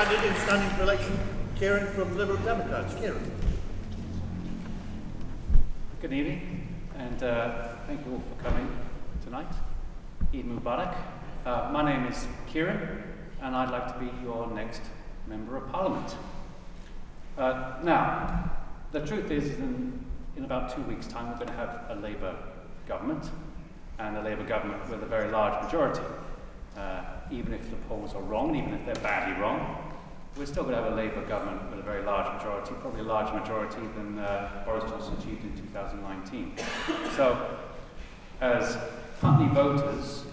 candidate standing for election, Kieran from the Liberal Democrats. Kieran. Good evening, and thank you all for coming tonight. Eid Mubarak. My name is Kieran, and I'd like to be your next Member of Parliament. Now, the truth is, in about 2 weeks' time, we're going to have a Labour government, and a Labour government with a very large majority. Even if the polls are wrong, and even if they're badly wrong, we're still going to have a Labour government with a very large majority, probably a larger majority than Boris Johnson achieved in 2019. So, as Putney voters,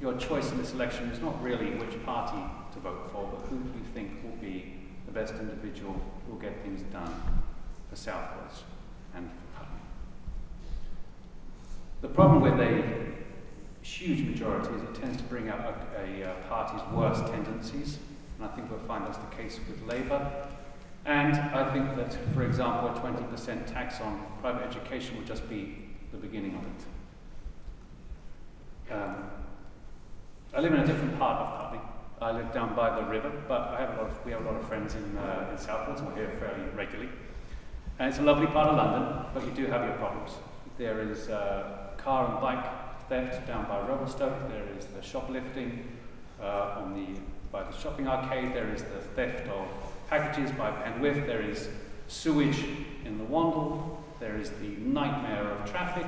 your choice in this election is not really which party to vote for, but who do you think will be the best individual who will get things done for Southwards and for Putney. The problem with a huge majority is it tends to bring out a party's worst tendencies, and I think we'll find that's the case with Labour. And I think that, for example, a 20% tax on private education would just be the beginning of it. I live in a different part of Putney. I live down by the river, but we have a lot of friends in Southwards, and we're here fairly regularly. And it's a lovely part of London, but you do have your problems. There is car and bike theft down by Revelstoke. There is the shoplifting by the shopping arcade. There is the theft of packages by Penwith. There is sewage in the Wandle. There is the nightmare of traffic.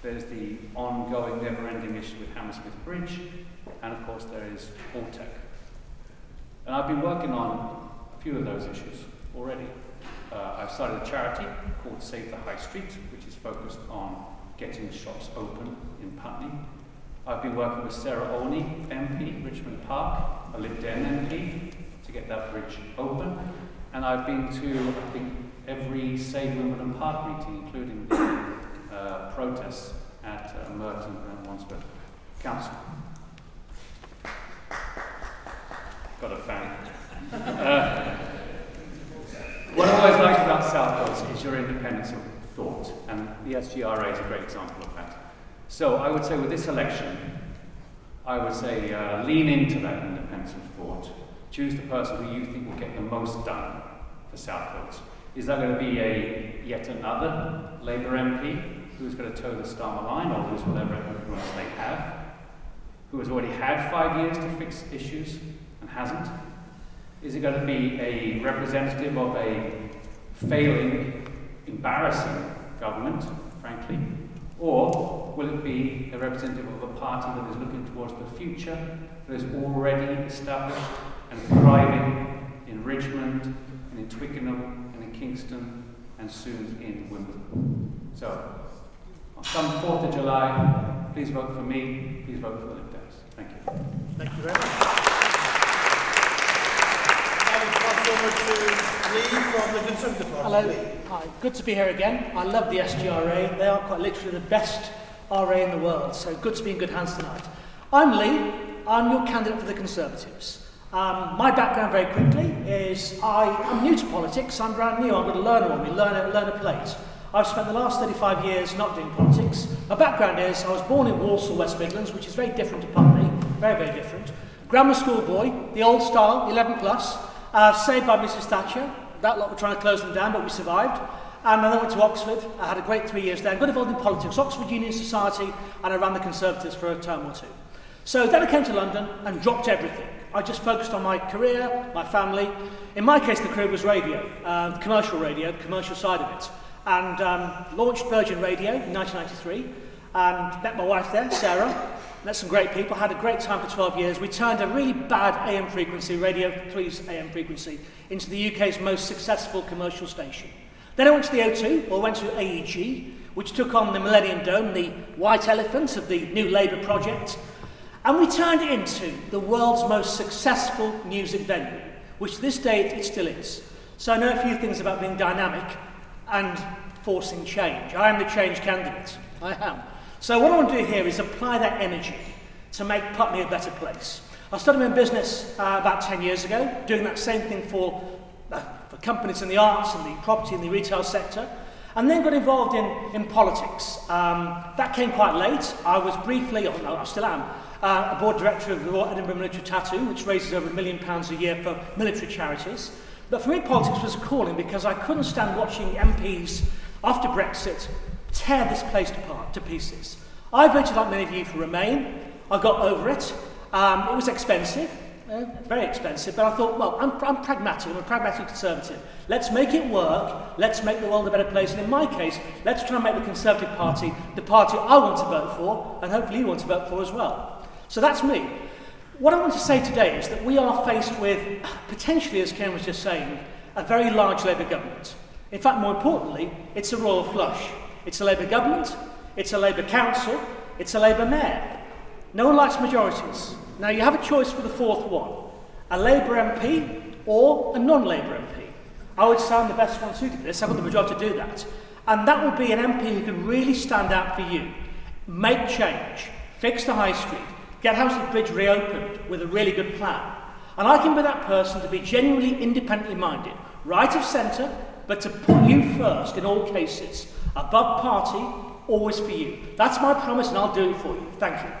There's the ongoing, never-ending issue with Hammersmith Bridge. And of course there is Alltech. And I've been working on a few of those issues already. I've started a charity called Save the High Street, which is focused on getting shops open in Putney. I've been working with Sarah Olney, MP, Richmond Park, a Lib Dem MP, to get that bridge open. And I've been to, I think, every Save Wimbledon Park meeting, including the protests at Merton and Wandsworth Council. Got a fan. What I always liked about Southwards is your independence of thought, and the SGRA is a great example of that. So I would say with this election, I would say lean into that independence of thought. Choose the person who you think will get the most done for Southwards. Is that going to be yet another Labour MP who's going to toe the Starmer line, or lose whatever influence they have, who has already had 5 years to fix issues and hasn't? Is it going to be a representative of a failing, embarrassing government, frankly? Or will it be a representative of a party that is looking towards the future, that is already established and thriving in Richmond, and in Twickenham, and in Kingston, and soon in Wimbledon? So, come 4th of July, please vote for me, please vote for the Lib Dems. Thank you. Thank you very much. Over to Lee from the Conservative Party. Hello. Hi. Good to be here again. I love the SGRA. They are quite literally the best RA in the world, so good to be in good hands tonight. I'm Lee. I'm your candidate for the Conservatives. My background, very quickly, is I'm new to politics. I'm brand new. I've got a learner on me, learner plate. I've spent the last 35 years not doing politics. My background is I was born in Walsall, West Midlands, which is very different to Putney. Very, very different. Grammar school boy, the old style, 11 plus. Saved by Mrs. Thatcher. That lot were trying to close them down, but we survived. And then I went to Oxford. I had a great 3 years there. Got involved in politics, Oxford Union Society, and I ran the Conservatives for a term or two. So then I came to London and dropped everything. I just focused on my career, my family. In my case, the career was radio, commercial radio, the commercial side of it. And launched Virgin Radio in 1993, and met my wife there, Sarah. Met some great people, had a great time for 12 years. We turned a really bad AM frequency, Radio 3's AM frequency, into the UK's most successful commercial station. Then I went to the O2, or went to AEG, which took on the Millennium Dome, the white elephant of the New Labour project, and we turned it into the world's most successful music venue, which to this date it still is. So I know a few things about being dynamic and forcing change. I am the change candidate. I am. So what I want to do here is apply that energy to make Putney a better place. I started my own business about 10 years ago, doing that same thing for companies in the arts and the property and the retail sector, and then got involved in politics. That came quite late. I was briefly, I still am, a board director of the Royal Edinburgh Military Tattoo, which raises over £1 million a year for military charities. But for me, politics was a calling because I couldn't stand watching MPs, after Brexit, tear this place apart to pieces. I voted, like many of you, for Remain. I got over it. It was expensive, very expensive, but I thought, well, I'm pragmatic. I'm a pragmatic Conservative. Let's make it work. Let's make the world a better place. And in my case, let's try and make the Conservative Party the party I want to vote for, and hopefully you want to vote for as well. So that's me. What I want to say today is that we are faced with, potentially, as Kieran was just saying, a very large Labour government. In fact, more importantly, it's a royal flush. It's a Labour government, it's a Labour council, it's a Labour mayor. No one likes majorities. Now, you have a choice for the fourth one, a Labour MP or a non-Labour MP. I would say I'm the best one suited for this. I've got the majority to do that. And that would be an MP who can really stand out for you, make change, fix the high street, get Housley Bridge reopened with a really good plan. And I can be that person to be genuinely independently minded, right of centre, but to put you first in all cases, above party, always for you. That's my promise and I'll do it for you. Thank you.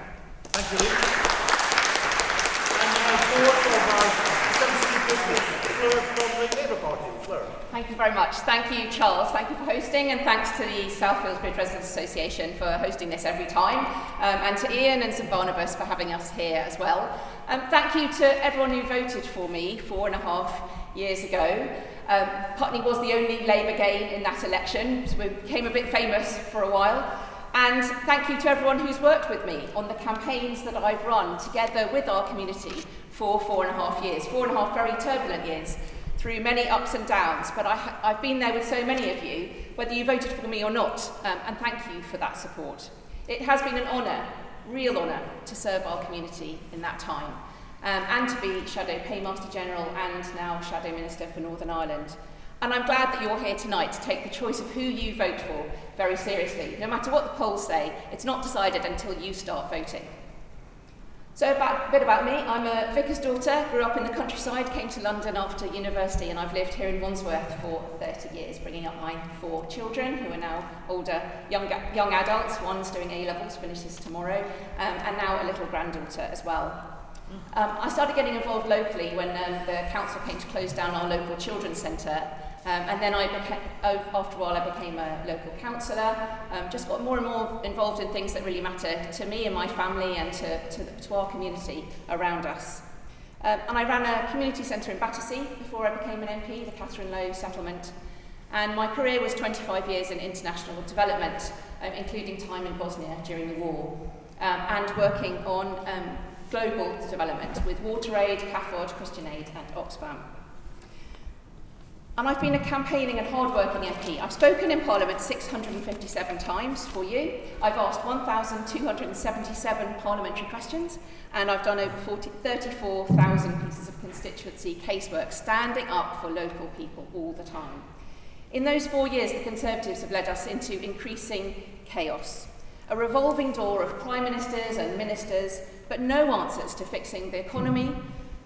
Thank you. And now fourth of our Conservative Fleur from the Labour Party. Fleur. Thank you very much. Thank you, Charles. Thank you for hosting, and thanks to the South Wales Bridge Residents Association for hosting this every time, and to Ian and St Barnabas for having us here as well. Thank you to everyone who voted for me 4.5 years ago. Putney was the only Labour gain in that election, so we became a bit famous for a while. And thank you to everyone who's worked with me on the campaigns that I've run together with our community for 4.5 years, 4.5 very turbulent years, through many ups and downs. But I've been there with so many of you, whether you voted for me or not, and thank you for that support. It has been an honour, real honour, to serve our community in that time, and to be Shadow Paymaster General and now Shadow Minister for Northern Ireland. And I'm glad that you're here tonight to take the choice of who you vote for very seriously. No matter what the polls say, it's not decided until you start voting. So a bit about me. I'm a vicar's daughter, grew up in the countryside, came to London after university, and I've lived here in Wandsworth for 30 years, bringing up my 4 children, who are now older, young adults. One's doing A-levels, finishes tomorrow, and now a little granddaughter as well. I started getting involved locally when the council came to close down our local children's centre, and then after a while I became a local councillor, just got more and more involved in things that really matter to me and my family and to our community around us. And I ran a community centre in Battersea before I became an MP, the Catherine Lowe settlement, and my career was 25 years in international development, including time in Bosnia during the war, and working on global development with WaterAid, CAFOD, Christian Aid and Oxfam. And I've been a campaigning and hard-working MP. I've spoken in Parliament 657 times for you. I've asked 1,277 parliamentary questions, and I've done over 34,000 pieces of constituency casework, standing up for local people all the time. In those 4 years, the Conservatives have led us into increasing chaos, a revolving door of prime ministers and ministers, but no answers to fixing the economy,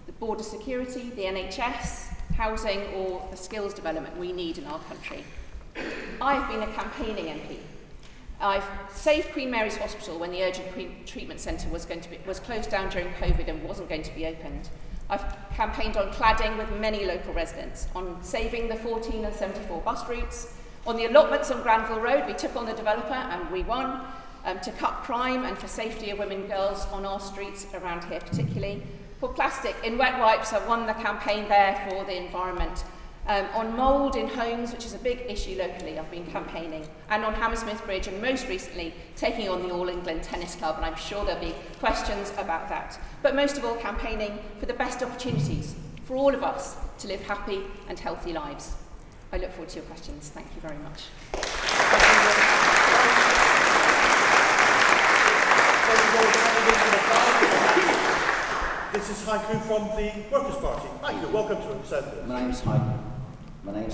the border security, the NHS, housing, or the skills development we need in our country. I've been a campaigning MP. I've saved Queen Mary's Hospital when the urgent treatment centre was closed down during COVID and wasn't going to be opened. I've campaigned on cladding with many local residents, on saving the 14 and 74 bus routes, on the allotments on Granville Road. We took on the developer and we won. To cut crime and for safety of women and girls on our streets around here particularly. For plastic in wet wipes, I won the campaign there for the environment. On mould in homes, which is a big issue locally, I've been campaigning. And on Hammersmith Bridge, and most recently taking on the All England Tennis Club, and I'm sure there'll be questions about that. But most of all, campaigning for the best opportunities for all of us to live happy and healthy lives. I look forward to your questions. Thank you very much. This is Heiko from the Workers' Party. Heiko, welcome to Southfield. My name's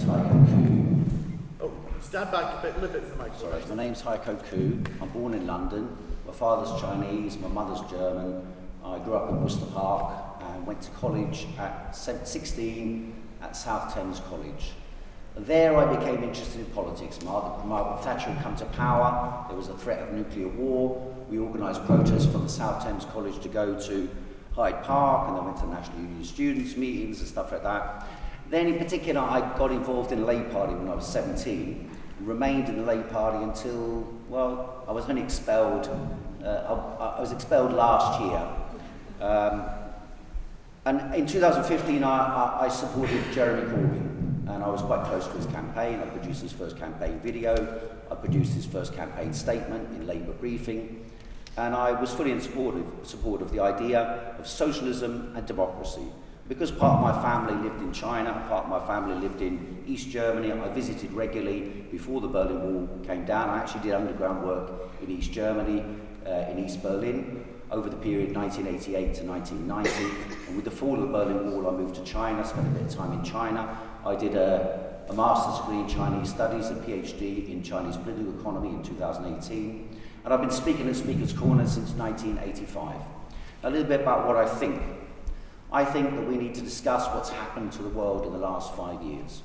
Heiko Khoo. Oh, stand back a little bit from the mic. Sorry, my name's Heiko Khoo. I'm born in London. My father's Chinese, my mother's German. I grew up in Worcester Park and went to college at 16 at South Thames College. There I became interested in politics. Margaret Thatcher had come to power, there was a threat of nuclear war, we organised protests from the South Thames College to go to Hyde Park, and then went to National Union students' meetings and stuff like that. Then in particular I got involved in the Labour Party when I was 17, and remained in the Labour Party until, well, I was only expelled, I was expelled last year. And in 2015 I supported Jeremy Corbyn. And I was quite close to his campaign. I produced his first campaign video. I produced his first campaign statement in Labour briefing. And I was fully in support of the idea of socialism and democracy. Because part of my family lived in China, part of my family lived in East Germany, I visited regularly before the Berlin Wall came down. I actually did underground work in East Germany, in East Berlin, over the period 1988 to 1990. And with the fall of the Berlin Wall, I moved to China, spent a bit of time in China. I did a master's degree in Chinese studies, a PhD in Chinese political economy in 2018. And I've been speaking at Speaker's Corner since 1985. A little bit about what I think. I think that we need to discuss what's happened to the world in the last 5 years.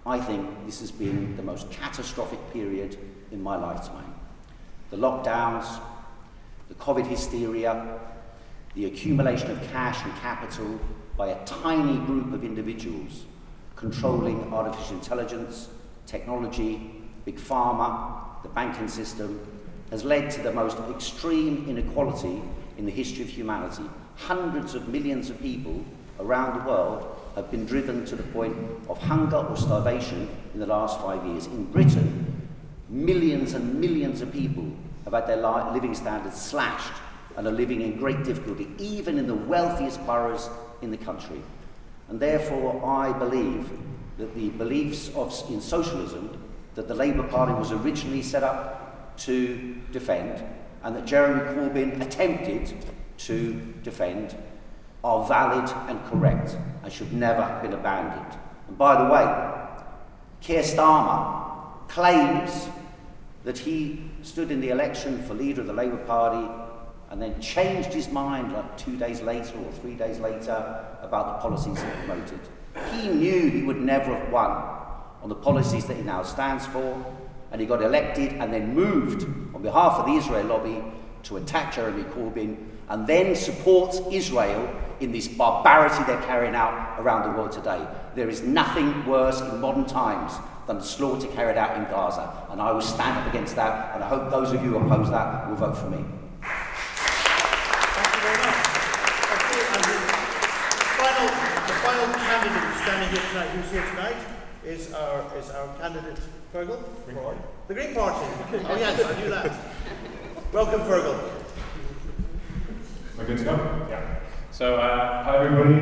I think this has been the most catastrophic period in my lifetime. The lockdowns, the COVID hysteria, the accumulation of cash and capital by a tiny group of individuals controlling artificial intelligence, technology, big pharma, the banking system, has led to the most extreme inequality in the history of humanity. Hundreds of millions of people around the world have been driven to the point of hunger or starvation in the last 5 years. In Britain, millions and millions of people have had their living standards slashed and are living in great difficulty, even in the wealthiest boroughs in the country. And therefore, I believe that the beliefs in socialism that the Labour Party was originally set up to defend, and that Jeremy Corbyn attempted to defend, are valid and correct and should never have been abandoned. And by the way, Keir Starmer claims that he stood in the election for leader of the Labour Party and then changed his mind like 2 days later or 3 days later about the policies he promoted. He knew he would never have won on the policies that he now stands for, and he got elected and then moved on behalf of the Israel lobby to attack Jeremy Corbyn and then support Israel in this barbarity they're carrying out around the world today. There is nothing worse in modern times than the slaughter carried out in Gaza, and I will stand up against that, and I hope those of you who oppose that will vote for me. Thank you very much. The final candidate standing here tonight, who's here tonight, is our candidate, Fergal? The Green Party. Oh yes, I knew that. Welcome, Fergal. Am I good to go? Yeah. So, hi everybody,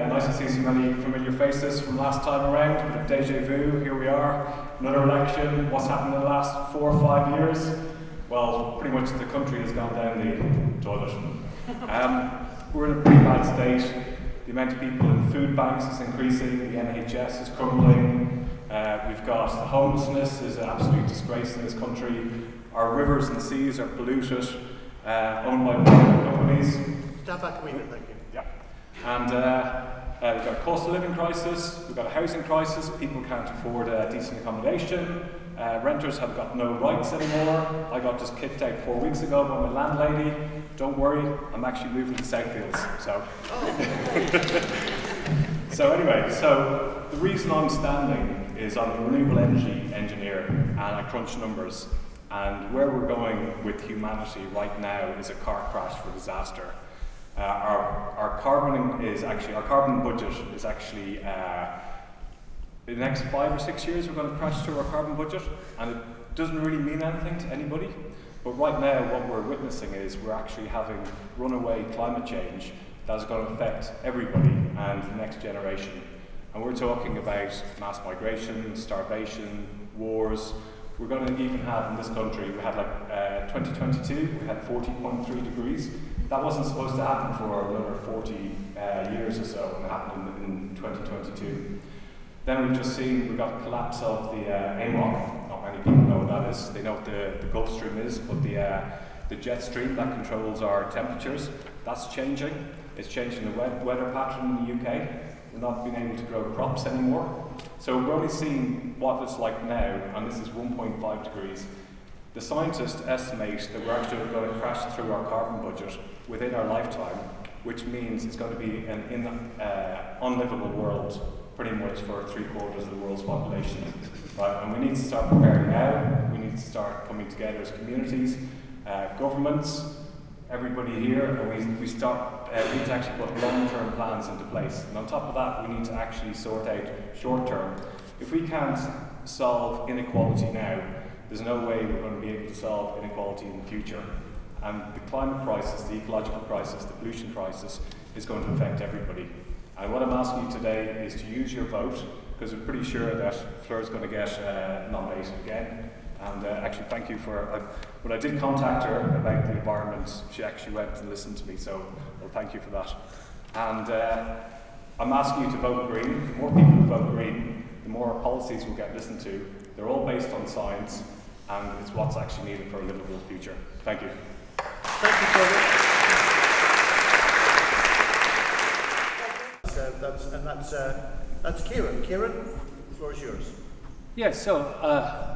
nice to see so many familiar faces from last time around, a bit of deja vu, here we are, another election. What's happened in the last 4 or 5 years? Well, pretty much the country has gone down the toilet. We're in a pretty bad state. The amount of people in food banks is increasing, the NHS is crumbling, we've got the homelessness is an absolute disgrace in this country, our rivers and seas are polluted, owned by private companies. Stand back a wee bit, thank you. Yeah. And we've got a cost of living crisis, we've got a housing crisis, people can't afford decent accommodation, renters have got no rights anymore. I got just kicked out 4 weeks ago by my landlady. Don't worry, I'm actually moving to Southfields. So anyway, so the reason I'm standing is I'm a renewable energy engineer and I crunch numbers. And where we're going with humanity right now is a car crash for disaster. Our carbon budget is actually in the next 5 or 6 years we're going to crash through our carbon budget, and it doesn't really mean anything to anybody. But right now what we're witnessing is we're actually having runaway climate change that is going to affect everybody and the next generation. And we're talking about mass migration, starvation, wars. We're going to even have in this country, we had 2022, we had 40.3 degrees. That wasn't supposed to happen for another 40 years or so, and it happened in 2022. Then we've just seen, we've got a collapse of the AMOC. Not many people know what that is. They know what the Gulf Stream is, but the jet stream that controls our temperatures, that's changing. It's changing the weather pattern in the UK. we're not being able to grow crops anymore. So we're only seeing what it's like now, and this is 1.5 degrees. The scientists estimate that we're actually going to crash through our carbon budget within our lifetime, which means it's going to be an unlivable world pretty much for 3/4 of the world's population. Right? And we need to start preparing now. We need to start coming together as communities, governments, everybody here, and we need to actually put long-term plans into place. And on top of that, we need to actually sort out short-term. If we can't solve inequality now, there's no way we're going to be able to solve inequality in the future. And the climate crisis, the ecological crisis, the pollution crisis is going to affect everybody. And what I'm asking you today is to use your vote, because we're pretty sure that Fleur is going to get nominated again. And actually, thank you for, when I did contact her about the environment, she actually went and listened to me, so well, thank you for that. And I'm asking you to vote Green. The more people who vote Green, the more policies will get listened to. They're all based on science, and it's what's actually needed for a livable future. Thank you. Thank you, Kieran. That's Kieran. Kieran, the floor is yours. Yes, so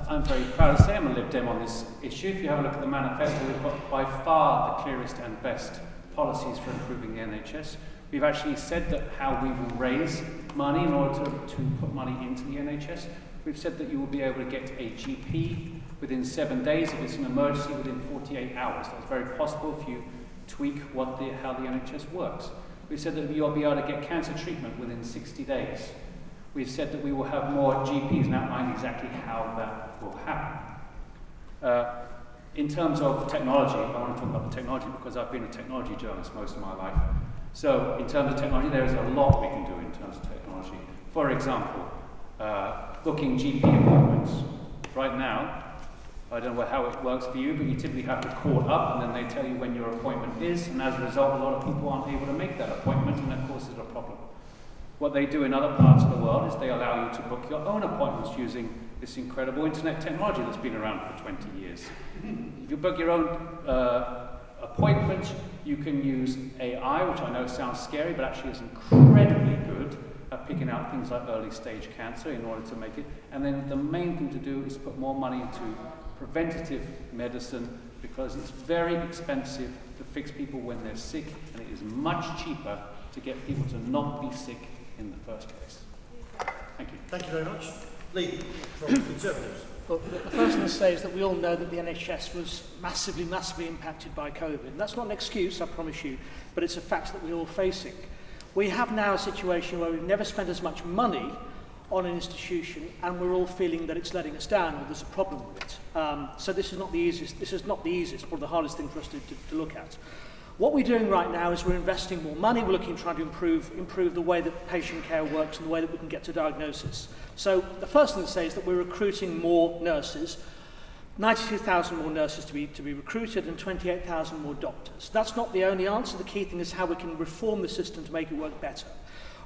I'm very proud to say I'm a Lib Dem on this issue. If you have a look at the manifesto, we've got by far the clearest and best policies for improving the NHS. We've actually said that how we will raise money in order to put money into the NHS. We've said that you will be able to get a GP within 7 days. If it's an emergency, within 48 hours. That's very possible if you tweak how the NHS works. We've said that you'll be able to get cancer treatment within 60 days. We've said that we will have more GPs and outline exactly how that will happen. In terms of technology, I want to talk about the technology because I've been a technology journalist most of my life. So in terms of technology, there is a lot we can do in terms of technology. For example, booking GP appointments. Right now, I don't know how it works for you, but you typically have to call up and then they tell you when your appointment is, and as a result, a lot of people aren't able to make that appointment, and that causes a problem. What they do in other parts of the world is they allow you to book your own appointments using this incredible internet technology that's been around for 20 years. If you book your own appointment, you can use AI, which I know sounds scary, but actually is incredibly good at picking out things like early stage cancer in order to make it. And then the main thing to do is put more money into preventative medicine, because it's very expensive to fix people when they're sick, and it is much cheaper to get people to not be sick in the first place. Thank you. Thank you very much. Lee, from the Conservatives. Well, the first thing to say is that we all know that the NHS was massively impacted by COVID. And that's not an excuse, I promise you, but it's a fact that we're all facing. We have now a situation where we've never spent as much money on an institution, and we're all feeling that it's letting us down, or there's a problem with it. So this is not the easiest, or the hardest thing for us to look at. What we're doing right now is we're investing more money. We're looking at trying to improve the way that patient care works and the way that we can get to diagnosis. So the first thing to say is that we're recruiting more nurses, 92,000 more nurses to be recruited, and 28,000 more doctors. That's not the only answer. The key thing is how we can reform the system to make it work better.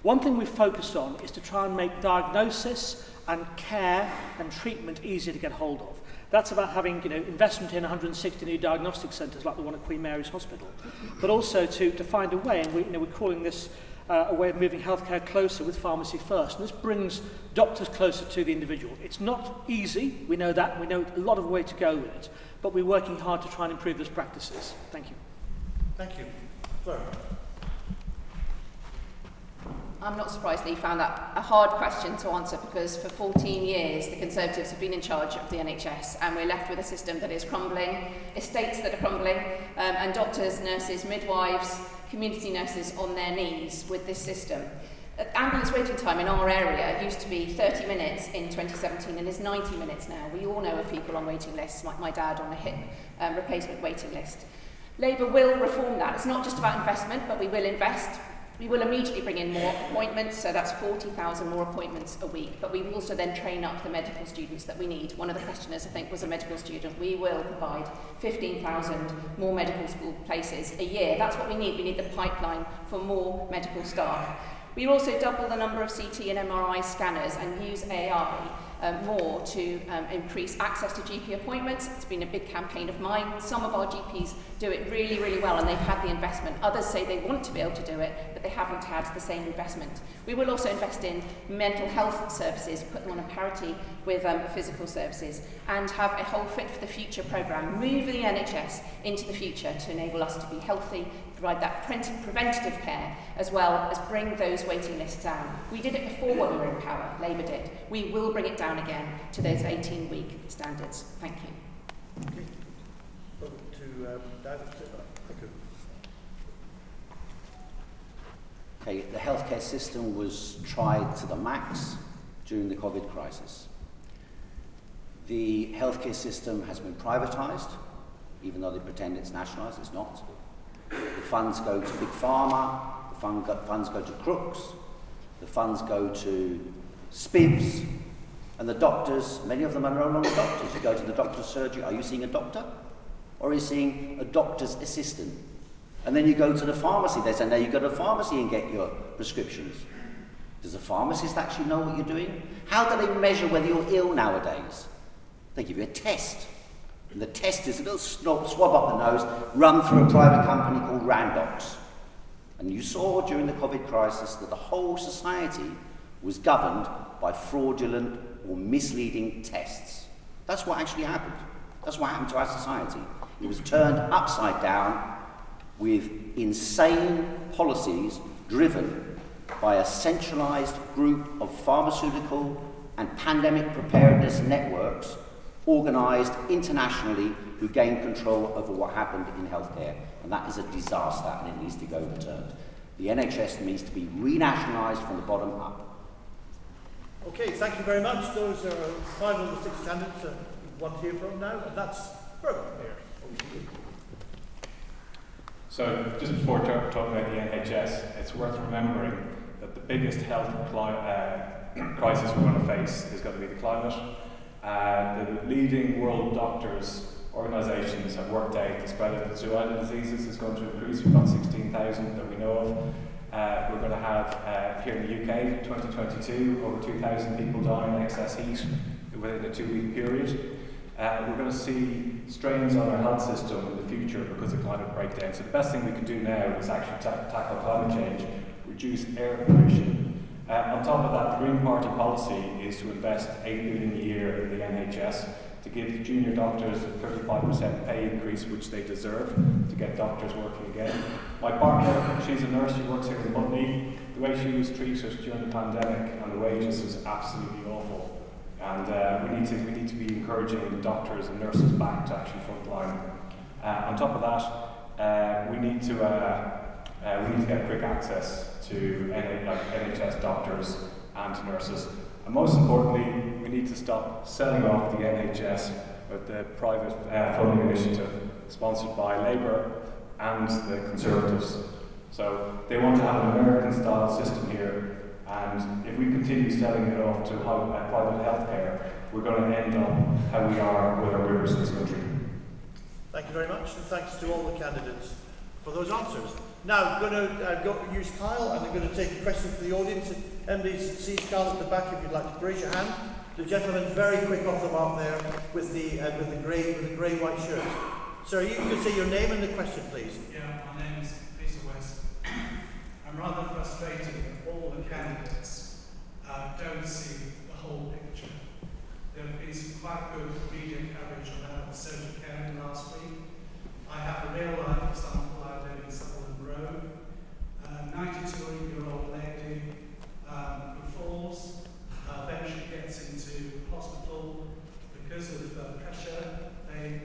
One thing we've focused on is to try and make diagnosis and care and treatment easier to get hold of. That's about having investment in 160 new diagnostic centres like the one at Queen Mary's Hospital, but also to find a way, and we're calling this a way of moving healthcare closer with pharmacy first, and this brings doctors closer to the individual. It's not easy, we know that, and we know a lot of way to go with it, but we're working hard to try and improve those practices. Thank you. Thank you. Fleur. I'm not surprised that you found that a hard question to answer, because for 14 years the Conservatives have been in charge of the NHS, and we're left with a system that is crumbling, estates that are crumbling, and doctors, nurses, midwives, community nurses on their knees with this system. Ambulance waiting time in our area used to be 30 minutes in 2017 and is 90 minutes now. We all know of people on waiting lists, like my dad on a hip replacement waiting list. Labour will reform that. It's not just about investment, but we will invest. We will immediately bring in more appointments, so that's 40,000 more appointments a week, but we will also then train up the medical students that we need. One of the questioners, I think, was a medical student. We will provide 15,000 more medical school places a year. That's what we need. We need the pipeline for more medical staff. We also double the number of CT and MRI scanners and use AI more to increase access to GP appointments. It's been a big campaign of mine. Some of our GPs do it really, really well, and they've had the investment. Others say they want to be able to do it, but they haven't had the same investment. We will also invest in mental health services, put them on a parity with physical services, and have a whole Fit for the Future programme, move the NHS into the future to enable us to be healthy, provide that preventative care, as well as bring those waiting lists down. We did it before when we were in power, Labour did. We will bring it down again to those 18-week standards. Thank you. Okay. Over to David. Thank you. Okay, the healthcare system was tried to the max during the COVID crisis. The healthcare system has been privatised, even though they pretend it's nationalised, it's not. The funds go to big pharma, the funds go to crooks, the funds go to spivs, and the doctors, many of them are no longer doctors. You go to the doctor's surgery, are you seeing a doctor? Or are you seeing a doctor's assistant? And then you go to the pharmacy, they say, now you go to the pharmacy and get your prescriptions. Does the pharmacist actually know what you're doing? How do they measure whether you're ill nowadays? They give you a test. And the test is a little swab up the nose, run through a private company called Randox. And you saw during the COVID crisis that the whole society was governed by fraudulent or misleading tests. That's what actually happened. That's what happened to our society. It was turned upside down with insane policies driven by a centralised group of pharmaceutical and pandemic preparedness networks organised internationally who gained control over what happened in healthcare. And that is a disaster and it needs to be overturned. The NHS needs to be renationalised from the bottom up. Okay, thank you very much. Those are 5 of the 6 candidates we want to hear from now, and that's Fergal here. So, just before talking about the NHS, it's worth remembering that the biggest health crisis we're going to face is going to be the climate. The leading world doctors organisations have worked out the spread of zoonotic diseases is going to increase. We've got 16,000 that we know of. We're going to have, here in the UK, 2022, over 2,000 people dying in excess heat within a 2-week period. We're going to see strains on our health system in the future because of climate breakdown. So the best thing we can do now is actually tackle climate change, reduce air pollution. On top of that, the Green Party policy is to invest $8 billion a year in the NHS to give the junior doctors a 35% pay increase, which they deserve, to get doctors working again. My partner, she's a nurse, she works here in Putney. The way she was treated during the pandemic and the wages was absolutely awful. And we need to be encouraging the doctors and nurses back to actually frontline. On top of that, we need to get quick access to NHS doctors and to nurses. And most importantly, we need to stop selling off the NHS with the private funding initiative sponsored by Labour and the Conservatives. So they want to have an American-style system here, and if we continue selling it off to private healthcare, we're going to end up how we are with our rivers in this country. Thank you very much, and thanks to all the candidates for those answers. Now, I'm going to use Kyle, and I'm going to take a question from the audience. Anybody sees Kyle at the back, if you'd like to raise your hand. The gentleman very quick off the mark there with the grey-white shirt. Sir, you can say your name and the question, please. Yeah, my name is Peter West. I'm rather frustrated that all the candidates don't see the whole picture. There have been some quite good media coverage about social care last week. I have a real life example. I live in Sutherland Road. A 92-year-old lady who falls, eventually gets into hospital because of pressure. They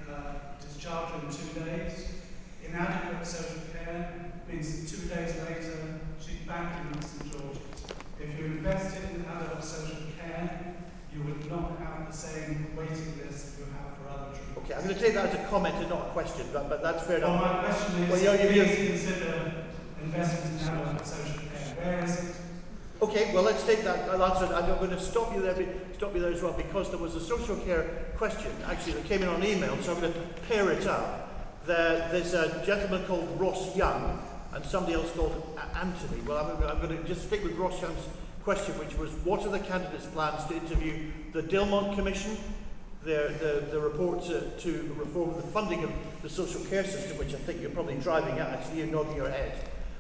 discharge her in 2 days. Inadequate social care means that 2 days later she's back in St George's. If you invested in adult social care, you would not have the same waiting list that you have for other treatments. Okay, I'm going to take that as a comment and not a question, but that's fair enough. Well, my question is, please consider investment in adult social care. Where is it? Okay, well, let's take that. I'll answer it. I'm going to stop you there as well, because there was a social care question actually that came in on email, so I'm going to pair it up. There's a gentleman called Ross Young and somebody else called Anthony. Well, I'm going to just stick with Ross Young's question, which was, what are the candidates' plans to interview the Dilmont Commission, the report to reform the funding of the social care system, which I think you're probably driving at. I see you nodding your head.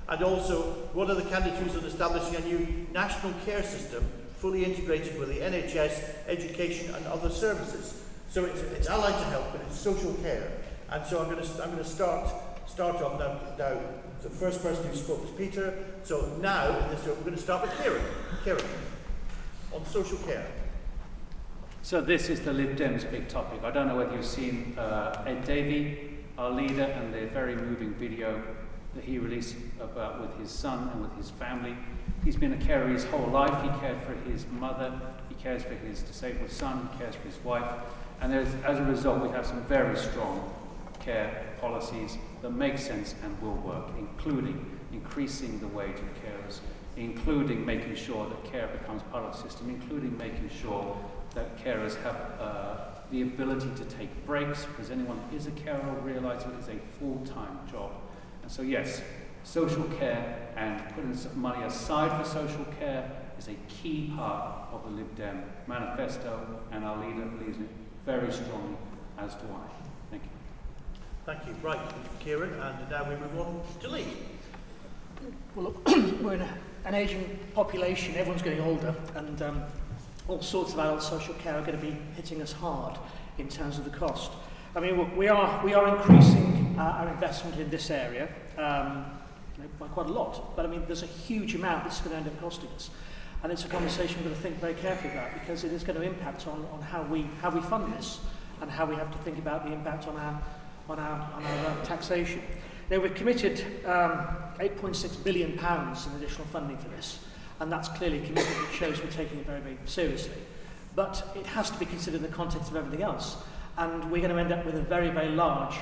And also, what are the candidates' views on establishing a new national care system fully integrated with the NHS, education and other services? So it's allied to health, but it's social care. And so I'm going to start off now. The first person who spoke was Peter. So now, we're going to start with Kieran. Kieran, on social care. So this is the Lib Dems' big topic. I don't know whether you've seen Ed Davey, our leader, and the very moving video that he released about with his son and with his family. He's been a carer his whole life. He cared for his mother, he cares for his disabled son, he cares for his wife. And as a result, we have some very strong care policies that make sense and will work, including increasing the wage of carers, including making sure that care becomes part of the system, including making sure that carers have the ability to take breaks, because anyone who is a carer will realise it is a full-time job. And so yes, social care and putting some money aside for social care is a key part of the Lib Dem manifesto, and our leader believes in it very strongly, as do I. Thank you. Thank you. Right, Kieran, and now we move on to Lee. Well, look, we're in an ageing population, everyone's getting older, and all sorts of adult social care are going to be hitting us hard in terms of the cost. I mean, we are increasing our investment in this area by quite a lot, but I mean, there's a huge amount that's going to end up costing us, and it's a conversation we're going to think very carefully about, because it is going to impact on how we fund this, and how we have to think about the impact on our taxation. Now, we've committed £8.6 billion in additional funding for this, and that's clearly a commitment that shows we're taking it very, very seriously. But it has to be considered in the context of everything else, and we're going to end up with a very, very large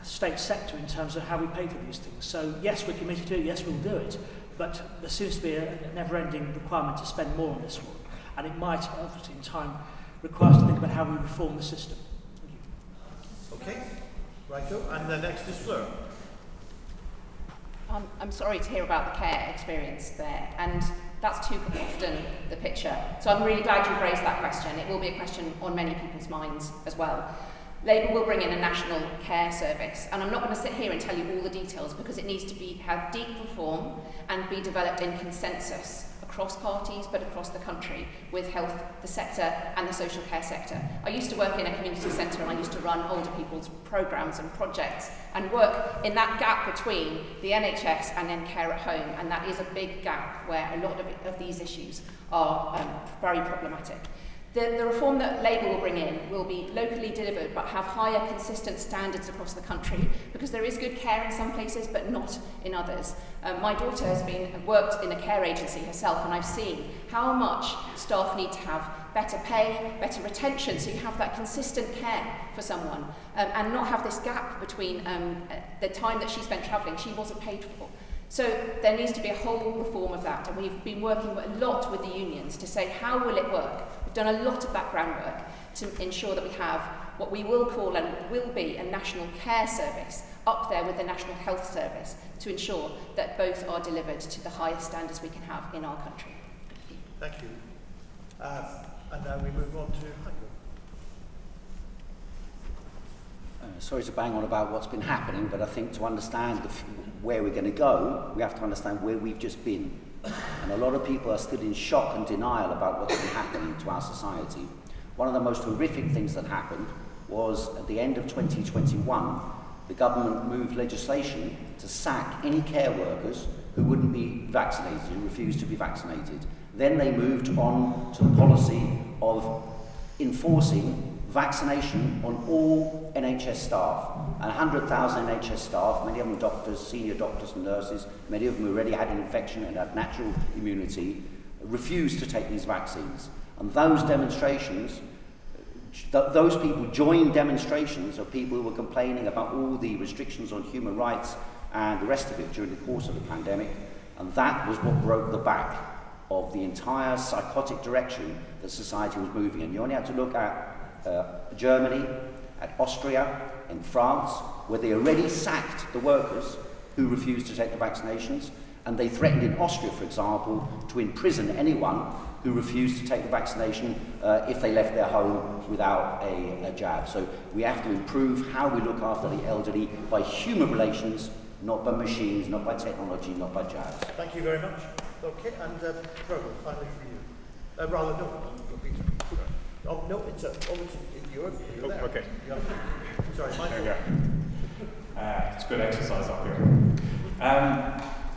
state sector in terms of how we pay for these things. So yes, we're committed to it, yes, we'll do it, but there seems to be a never-ending requirement to spend more on this one, and it might, obviously, in time, require us to think about how we reform the system. Thank you. Okay, righto, and the next is Fleur. I'm sorry to hear about the care experience there, and that's too often the picture. So I'm really glad you've raised that question. It will be a question on many people's minds as well. Labour will bring in a national care service, and I'm not going to sit here and tell you all the details, because it needs to have deep reform and be developed in consensus across parties, but across the country, with health, the sector and the social care sector. I used to work in a community centre, and I used to run older people's programmes and projects and work in that gap between the NHS and then care at home, and that is a big gap where a lot of these issues are very problematic. The reform that Labour will bring in will be locally delivered, but have higher consistent standards across the country, because there is good care in some places but not in others. My daughter has worked in a care agency herself, and I've seen how much staff need to have better pay, better retention, so you have that consistent care for someone, and not have this gap between the time that she spent travelling, she wasn't paid for. So there needs to be a whole reform of that, and we've been working a lot with the unions to say, how will it work? We've done a lot of that groundwork to ensure that we have what we will call and will be a national care service up there with the National Health Service, to ensure that both are delivered to the highest standards we can have in our country. Thank you. And now we move on to Heiko. Sorry to bang on about what's been happening, but I think to understand where we're going to go, we have to understand where we've just been. And a lot of people are still in shock and denial about what's been happening to our society. One of the most horrific things that happened was at the end of 2021, the government moved legislation to sack any care workers who wouldn't be vaccinated, who refused to be vaccinated. Then they moved on to the policy of enforcing vaccination on all NHS staff. And 100,000 NHS staff, many of them doctors, senior doctors and nurses, many of them already had an infection and had natural immunity, refused to take these vaccines. And those demonstrations, those people joined demonstrations of people who were complaining about all the restrictions on human rights and the rest of it during the course of the pandemic. And that was what broke the back of the entire psychotic direction that society was moving in. You only have to look at Germany, at Austria, in France, where they already sacked the workers who refused to take the vaccinations. And they threatened in Austria, for example, to imprison anyone who refused to take the vaccination if they left their home without a jab. So we have to improve how we look after the elderly by human relations, not by machines, not by technology, not by jabs. Thank you very much. Okay, and Fergal, finally for you. Peter. Oh, no, it's you're there. Okay. Sorry, There Michael. we go. It's good exercise up here.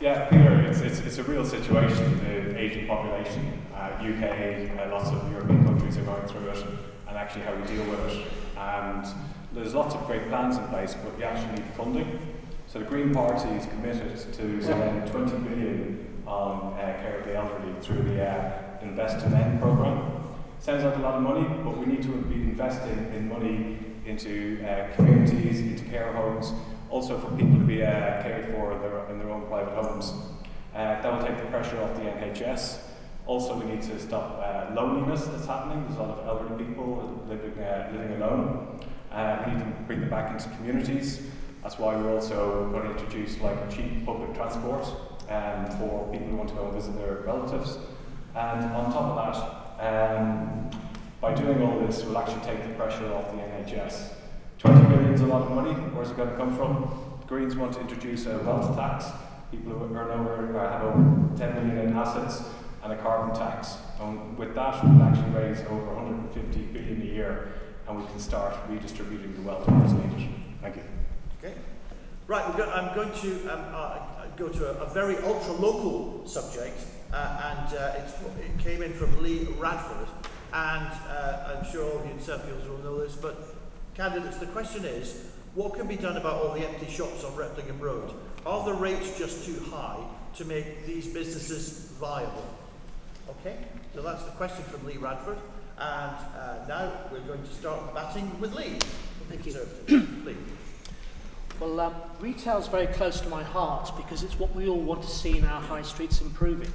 Yeah, Peter, it's a real situation. The aging population, UK, lots of European countries are going through it, and actually how we deal with it. And there's lots of great plans in place, but you actually need funding. So the Green Party is committed to spend 20 billion on care of the elderly through the Invest to Mend programme. Sounds like a lot of money, but we need to be investing in money into communities, into care homes, also for people to be cared for in their own private homes. That will take the pressure off the NHS. Also, we need to stop loneliness that's happening. There's a lot of elderly people living alone. We need to bring them back into communities. That's why we're also going to introduce like cheap public transport for people who want to go and visit their relatives. And on top of that, by doing all this, we'll actually take the pressure off the NHS. 20 billion is a lot of money. Where's it going to come from? The Greens want to introduce a wealth tax. People who have over 10 million in assets, and a carbon tax. And with that, we'll actually raise over 150 billion a year, and we can start redistributing the wealth that's needed. Thank you. Okay. Right, I'm going to go to a very ultra-local subject, and it came in from Lee Radford, and I'm sure all of you in Southfields will know this, but candidates, the question is, what can be done about all the empty shops on Replingham Road? Are the rates just too high to make these businesses viable? Okay, so that's the question from Lee Radford, and now we're going to start batting with Lee. Thank you. Lee. Well, retail's very close to my heart because it's what we all want to see in our high streets improving.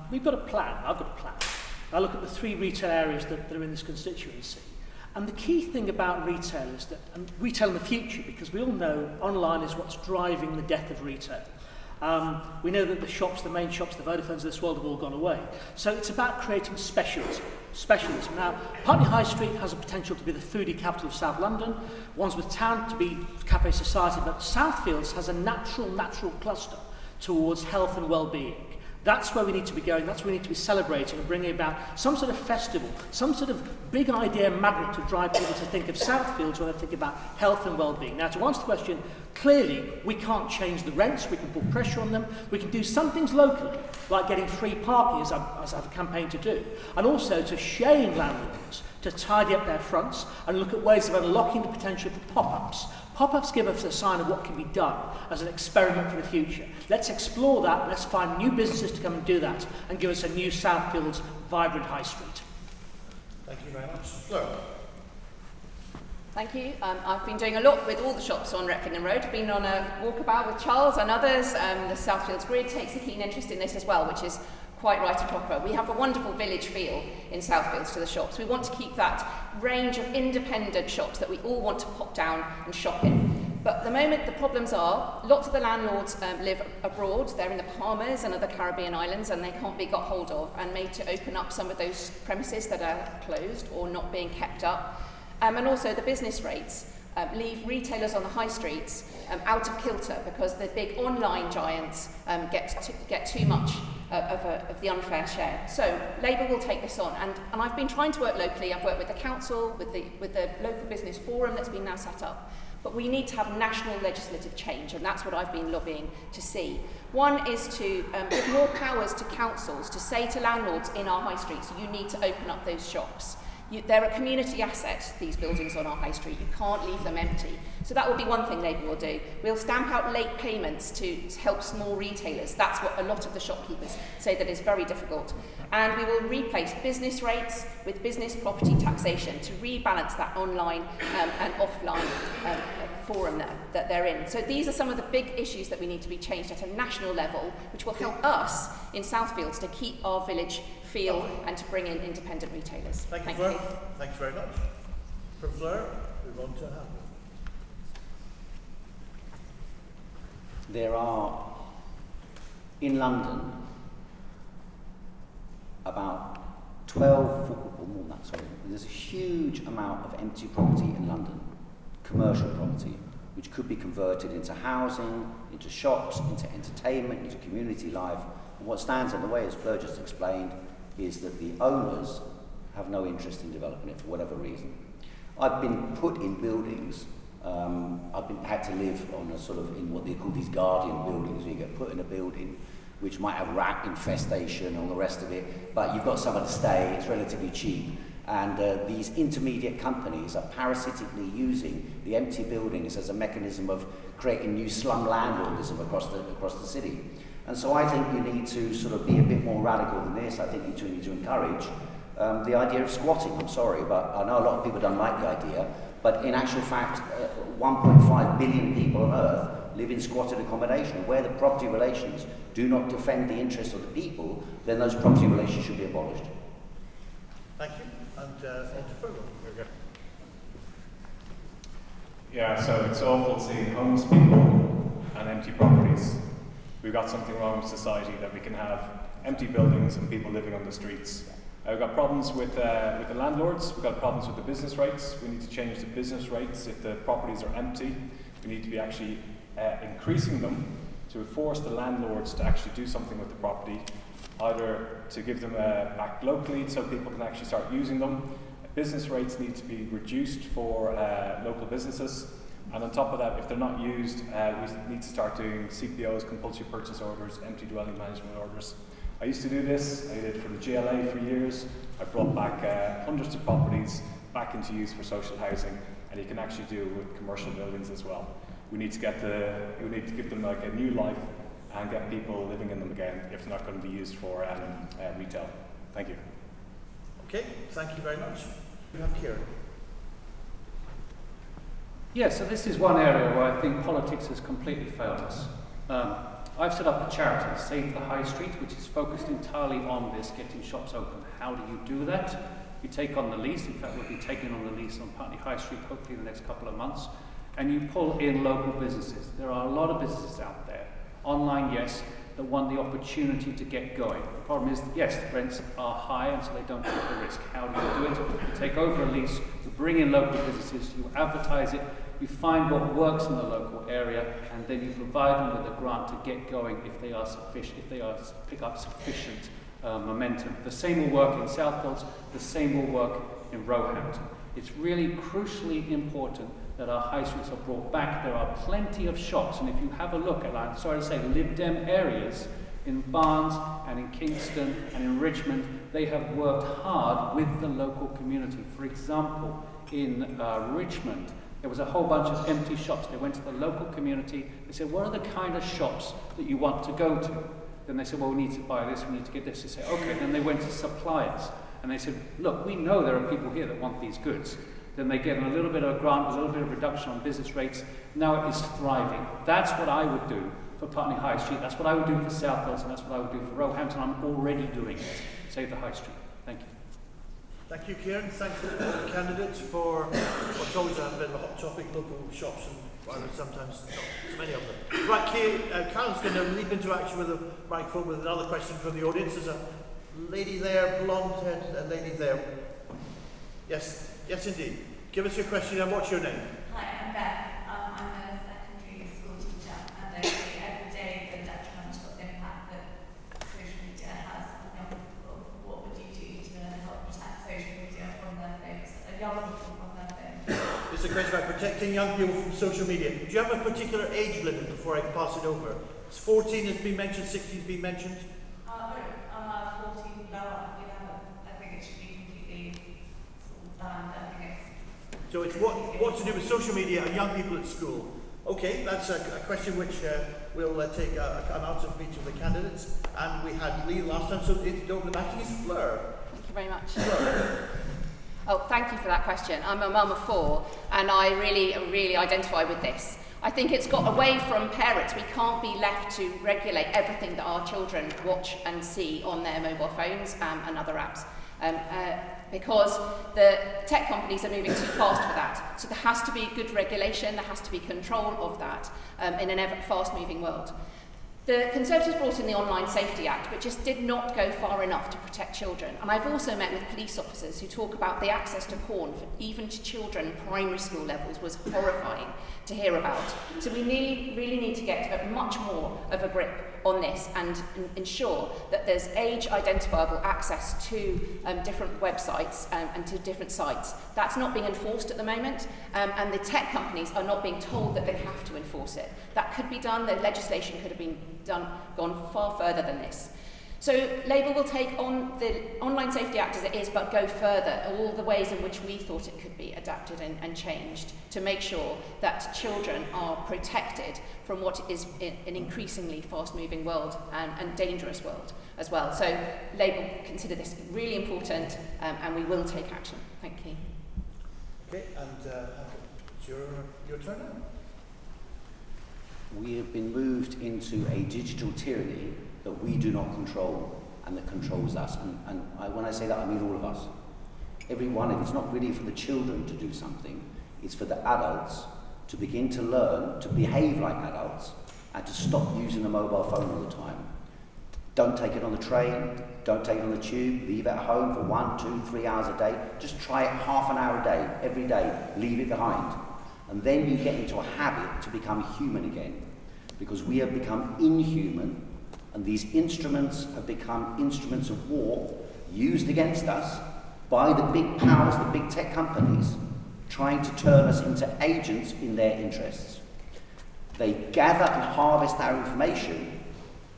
We've got a plan. I've got a plan. I look at the 3 retail areas that are in this constituency. And the key thing about retail is that, and retail in the future, because we all know online is what's driving the death of retail. We know that the main shops, the Vodafones of this world have all gone away. So it's about creating specialism. Now, Putney High Street has a potential to be the foodie capital of South London, Wandsworth Town to be Cafe Society, but Southfields has a natural cluster towards health and well-being. That's where we need to be going, that's where we need to be celebrating and bringing about some sort of festival, some sort of big idea magnet to drive people to think of Southfields when they think about health and well-being. Now, to answer the question, clearly we can't change the rents, we can put pressure on them, we can do some things locally, like getting free parking, as I've campaigned to do, and also to shame landlords to tidy up their fronts and look at ways of unlocking the potential for pop-ups. Pop-ups give us a sign of what can be done as an experiment for the future. Let's explore that, let's find new businesses to come and do that, and give us a new Southfields vibrant high street. Thank you very much. Fleur. Thank you. I've been doing a lot with all the shops on Replingham Road. I've been on a walkabout with Charles and others. The Southfields Grid takes a keen interest in this as well, which is quite right and proper. We have a wonderful village feel in Southfields to the shops. We want to keep that range of independent shops that we all want to pop down and shop in. But at the moment, the problems are, lots of the landlords live abroad. They're in the Bahamas and other Caribbean islands, and they can't be got hold of and made to open up some of those premises that are closed or not being kept up. And also the business rates leave retailers on the high streets out of kilter because the big online giants get too much of the unfair share. So Labour will take this on, and I've been trying to work locally. I've worked with the council, with the local business forum that's been now set up. But we need to have national legislative change, and that's what I've been lobbying to see. One is to give more powers to councils to say to landlords in our high streets, you need to open up those shops. They're a community asset, these buildings on our high street. You can't leave them empty. So that will be one thing Labour will do. We'll stamp out late payments to help small retailers. That's what a lot of the shopkeepers say that is very difficult. And we will replace business rates with business property taxation to rebalance that online and offline forum that they're in. So these are some of the big issues that we need to be changed at a national level, which will help us in Southfields to keep our village feel and to bring in independent retailers. Thank you, Fleur. Thank you very much. From Fleur, we want to have. There are In London, about 12, or more than that, sorry, there's a huge amount of empty property in London, commercial property, which could be converted into housing, into shops, into entertainment, into community life. And what stands in the way, as Fleur just explained, is that the owners have no interest in developing it for whatever reason. I've been put in buildings, had to live on a sort of, in what they call these guardian buildings, where you get put in a building which might have rat infestation and all the rest of it, but you've got somewhere to stay, it's relatively cheap. And these intermediate companies are parasitically using the empty buildings as a mechanism of creating new slum landlordism across the city. And so I think you need to sort of be a bit more radical than this. I think you need to encourage the idea of squatting. I'm sorry, but I know a lot of people don't like the idea, but in actual fact, 1.5 billion people on Earth live in squatted accommodation. Where the property relations do not defend the interests of the people, then those property relations should be abolished. Thank you. And on to Fleur. Yeah, so it's awful seeing homeless people and empty properties. We've got something wrong with society that we can have empty buildings and people living on the streets. We've got problems with the landlords, we've got problems with the business rates. We need to change the business rates if the properties are empty. We need to be actually increasing them to force the landlords to actually do something with the property, either to give them back locally so people can actually start using them. Business rates need to be reduced for local businesses, and on top of that, if they're not used, we need to start doing CPOs, compulsory purchase orders, empty dwelling management orders. I used to do this, I did it for the GLA for years. I brought back hundreds of properties back into use for social housing, and you can actually do it with commercial buildings as well. We need to give them like a new life and get people living in them again if they're not going to be used for retail. Thank you. Okay, thank you very much. We have Kieran. Yeah, so this is one area where I think politics has completely failed us. I've set up a charity, Save the High Street, which is focused entirely on this, getting shops open. How do you do that? You take on the lease. In fact, we'll be taking on the lease on Putney High Street hopefully in the next couple of months. And you pull in local businesses. There are a lot of businesses out there, online, yes, that want the opportunity to get going. The problem is, yes, the rents are high and so they don't take the risk. How do you do it? You take over a lease, you bring in local businesses, you advertise it, you find what works in the local area, and then you provide them with a grant to get going if they are sufficient, pick up sufficient momentum. The same will work in Southfields, the same will work in Roehampton. It's really crucially important that our high streets are brought back. There are plenty of shops, and if you have a look at, I'm sorry to say, Lib Dem areas in Barnes and in Kingston and in Richmond, they have worked hard with the local community. For example, in Richmond, there was a whole bunch of empty shops. They went to the local community. They said, what are the kind of shops that you want to go to? Then they said, well, we need to buy this, we need to get this. They said, okay. Then they went to suppliers. And they said, look, we know there are people here that want these goods. Then they get a little bit of a grant, a little bit of reduction on business rates. Now it is thriving. That's what I would do for Putney High Street. That's what I would do for Southfields, and that's what I would do for Roehampton. I'm already doing it. Save the High Street. Thank you. Thank you, Kieran. Thanks to all the candidates for what's always a bit of a hot topic, local shops, and well, sometimes not so many of them. Right, Karen's going to leap into action with a microphone with another question from the audience. There's a lady there, blonde-haired lady there. Yes, yes indeed. Give us your question and what's your name? Hi, I'm Beth. I'm a secondary school teacher, and I see every day the detrimental impact that social media has on young people. What would you do to help protect social media from their things, young people from their things? This is a question about protecting young people from social media. Do you have a particular age limit before I pass it over? 14 has been mentioned, 16 has been mentioned. 14 lower, 11. I think it should be completely banned. I think it's. So it's what to do with social media and young people at school. Okay, that's a question which we'll take an answer from each of the candidates. And we had Lee last time, so the backing is Fleur. Thank you very much. Fleur. Oh, thank you for that question. I'm a mum of 4, and I really identify with this. I think it's got away from parents. We can't be left to regulate everything that our children watch and see on their mobile phones and other apps. Because the tech companies are moving too fast for that. So there has to be good regulation, there has to be control of that in an ever fast-moving world. The Conservatives brought in the Online Safety Act, but just did not go far enough to protect children. And I've also met with police officers who talk about the access to porn, for even to children primary school levels, was horrifying to hear about. So we really need to get much more of a grip on this and ensure that there's age-identifiable access to different websites and to different sites. That's not being enforced at the moment, and the tech companies are not being told that they have to enforce it. That could be done. The legislation could have been gone far further than this. So Labour will take on the Online Safety Act as it is, but go further, all the ways in which we thought it could be adapted and changed to make sure that children are protected from what is an increasingly fast-moving world and dangerous world as well. So Labour consider this really important, and we will take action. Thank you. Okay, and it's your turn now. We have been moved into a digital tyranny that we do not control and that controls us. When I say that, I mean all of us. Everyone, if it's not really for the children to do something, it's for the adults to begin to learn to behave like adults and to stop using the mobile phone all the time. Don't take it on the train, don't take it on the tube, leave it at home for 1, 2, 3 hours a day. Just try it half an hour a day, every day, leave it behind. And then you get into a habit to become human again. Because we have become inhuman, and these instruments have become instruments of war used against us by the big powers, the big tech companies, trying to turn us into agents in their interests. They gather and harvest our information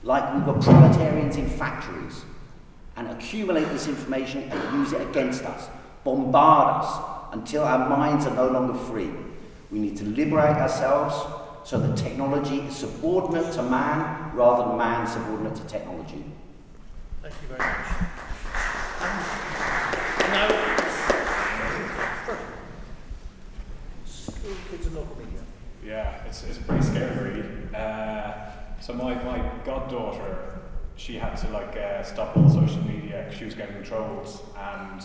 like we were proletarians in factories, and accumulate this information and use it against us, bombard us until our minds are no longer free. We need to liberate ourselves so that technology is subordinate to man rather than man subordinate to technology. Thank you very much. Now, school kids and local media. Yeah, it's pretty scary, really. So my goddaughter, she had to stop all social media because she was getting trolls, and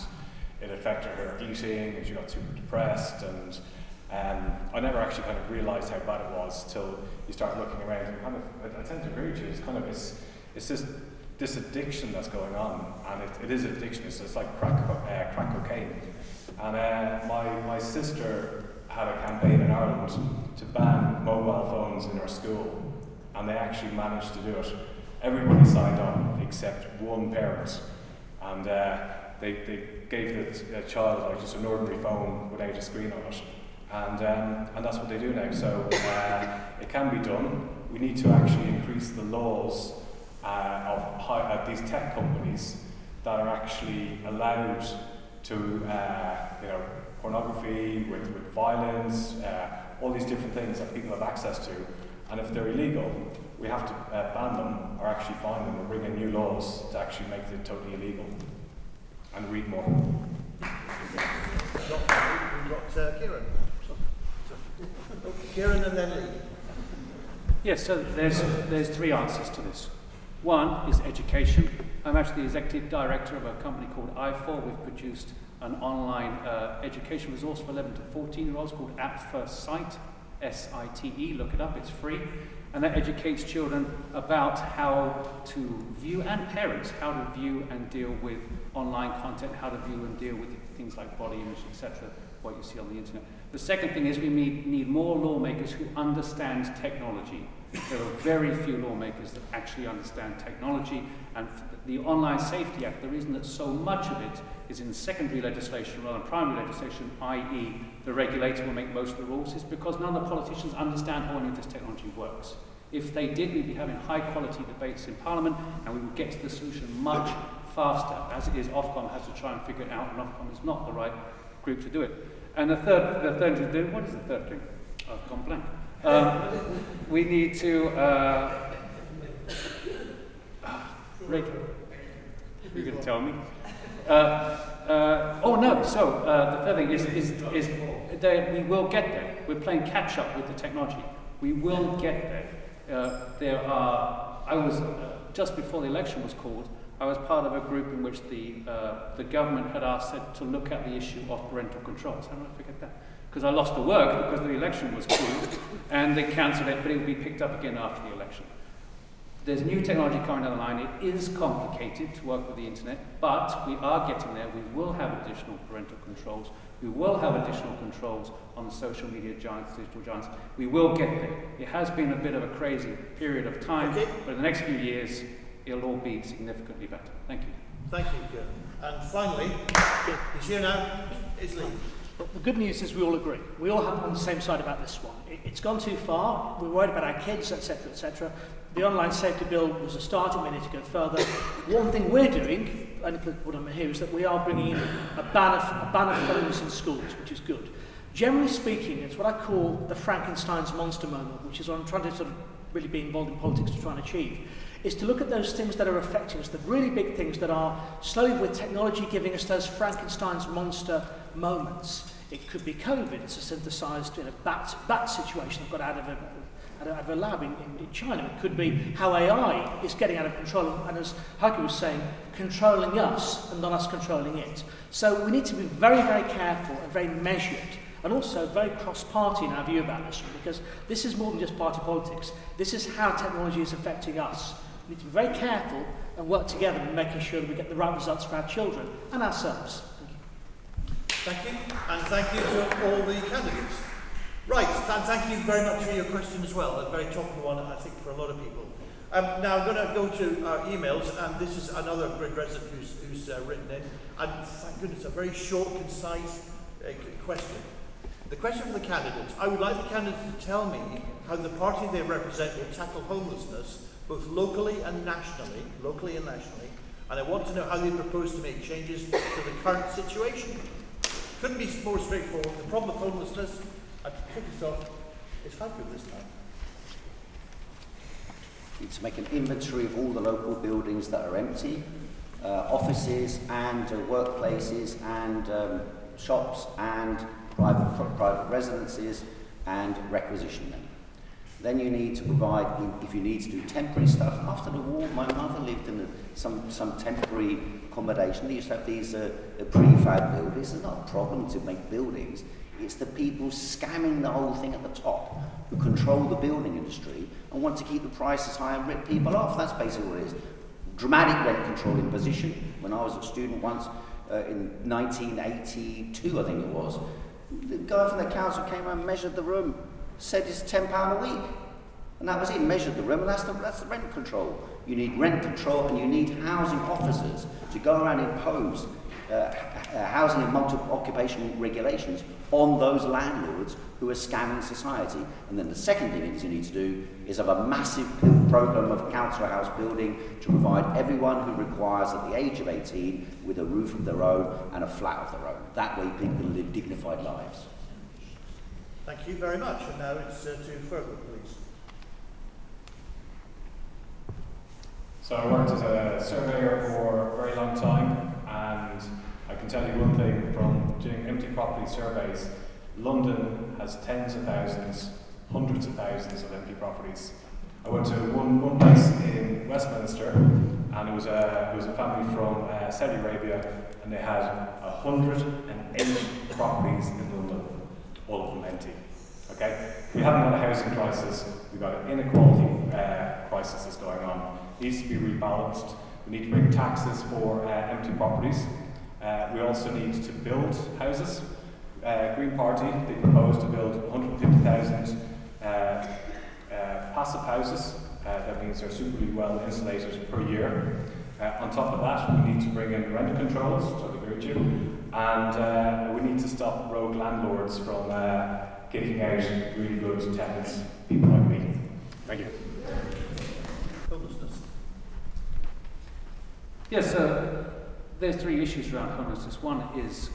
it affected her eating, and she got super depressed, and I never actually kind of realised how bad it was till you start looking around, and I tend to agree with you. It's kind of it's this addiction that's going on, and it is an addiction. It's just like crack cocaine. And my sister had a campaign in Ireland to ban mobile phones in her school, and they actually managed to do it. Everybody signed on except one parent, and they gave the child just an ordinary phone without a screen on it. And that's what they do now. So it can be done. We need to actually increase the laws of these tech companies that are actually allowed to, pornography, with violence, all these different things that people have access to. And if they're illegal, we have to ban them or actually fine them or bring in new laws to actually make it totally illegal. And read more. We've got Kieran. Kieran and then Lee. Yes, so there's three answers to this. One is education. I'm actually the executive director of a company called i4. We've produced an online education resource for 11 to 14-year-olds called At First Sight, S-I-T-E, look it up, it's free. And that educates children about how to view, and parents, how to view and deal with online content, how to view and deal with things like body image, etc., what you see on the internet. The second thing is we need more lawmakers who understand technology. There are very few lawmakers that actually understand technology, and the Online Safety Act, the reason that so much of it is in secondary legislation rather than primary legislation, i.e. the regulator will make most of the rules, is because none of the politicians understand how any of this technology works. If they did, we'd be having high-quality debates in Parliament, and we would get to the solution much faster. As it is, Ofcom has to try and figure it out, and Ofcom is not the right group to do it. And the third thing to do, what is the third thing? I've gone blank. We need to you're going to tell me? The third thing is that we will get there. We're playing catch up with the technology. We will get there. I was just before the election was called, I was part of a group in which the government had asked to look at the issue of parental controls. How did I forget that? Because I lost the work because the election was called, and they cancelled it, but it would be picked up again after the election. There's new technology coming down the line. It is complicated to work with the internet, but we are getting there. We will have additional parental controls. We will have additional controls on the social media giants, digital giants. We will get there. It has been a bit of a crazy period of time, but in the next few years, it'll all be significantly better. Thank you. Thank you, Kieran. And finally, he's here now, is Lee. But the good news is we all agree. We all have on the same side about this one. It's gone too far. We're worried about our kids, etc., etc. The online safety bill was a start. We need to go further. One thing we're doing, and what I'm here, is that we are bringing in a ban of phones in schools, which is good. Generally speaking, it's what I call the Frankenstein's monster moment, which is what I'm trying to sort of really be involved in politics to try and achieve, is to look at those things that are affecting us, the really big things that are slowly with technology giving us those Frankenstein's monster moments. It could be COVID. It's a synthesized bat situation that got out of a lab in China. It could be how AI is getting out of control, and as Heiko was saying, controlling us and not us controlling it. So we need to be very, very careful and very measured, and also very cross-party in our view about this one, because this is more than just party politics. This is how technology is affecting us. We need to be very careful and work together in making sure that we get the right results for our children and ourselves. Thank you, and thank you to all the candidates. Right, and thank you very much for your question as well, a very topical one, I think, for a lot of people. Now I'm going to go to our emails, and this is another grid resident who's written in, and thank goodness, a very short, concise question. The question for the candidates: I would like the candidates to tell me how the party they represent will tackle homelessness, both locally and nationally, and I want to know how they propose to make changes to the current situation. Couldn't be more straightforward. The problem of homelessness, and to kick us off, is Heiko this time. It's to make an inventory of all the local buildings that are empty, offices and workplaces and shops and private residences, and requisition them. Then you need to provide, if you need to do temporary stuff. After the war, my mother lived in some temporary accommodation. They used to have these prefab buildings. It's not a problem to make buildings. It's the people scamming the whole thing at the top who control the building industry and want to keep the prices high and rip people off. That's basically what it is. Dramatic rent control imposition. When I was a student once, in 1982, I think it was, the guy from the council came and measured the room, said it's £10 a week. And that was it, measured the room, and that's the rent control. You need rent control, and you need housing officers to go around and impose housing and multi-occupational regulations on those landlords who are scamming society. And then the second thing you need to do is have a massive program of council house building to provide everyone who requires at the age of 18 with a roof of their own and a flat of their own. That way people can live dignified lives. Thank you very much. And now it's to Fleur, please. So I worked as a surveyor for a very long time, and I can tell you one thing from doing empty property surveys: London has tens of thousands, hundreds of thousands of empty properties. I went to one place in Westminster, and it was a family from Saudi Arabia, and they had 108 properties in London, all of them empty. Okay, we haven't got a housing crisis; we've got an inequality crisis that's going on. It needs to be rebalanced. We need to bring taxes for empty properties. We also need to build houses. Green Party, they proposed to build 150,000 passive houses. That means they're suitably well insulated per year. On top of that, we need to bring in rent controls, totally agree with you, and we need to stop rogue landlords from kicking out really good tenants, people like me. Thank you. Homelessness. Yes, there's three issues around homelessness. One is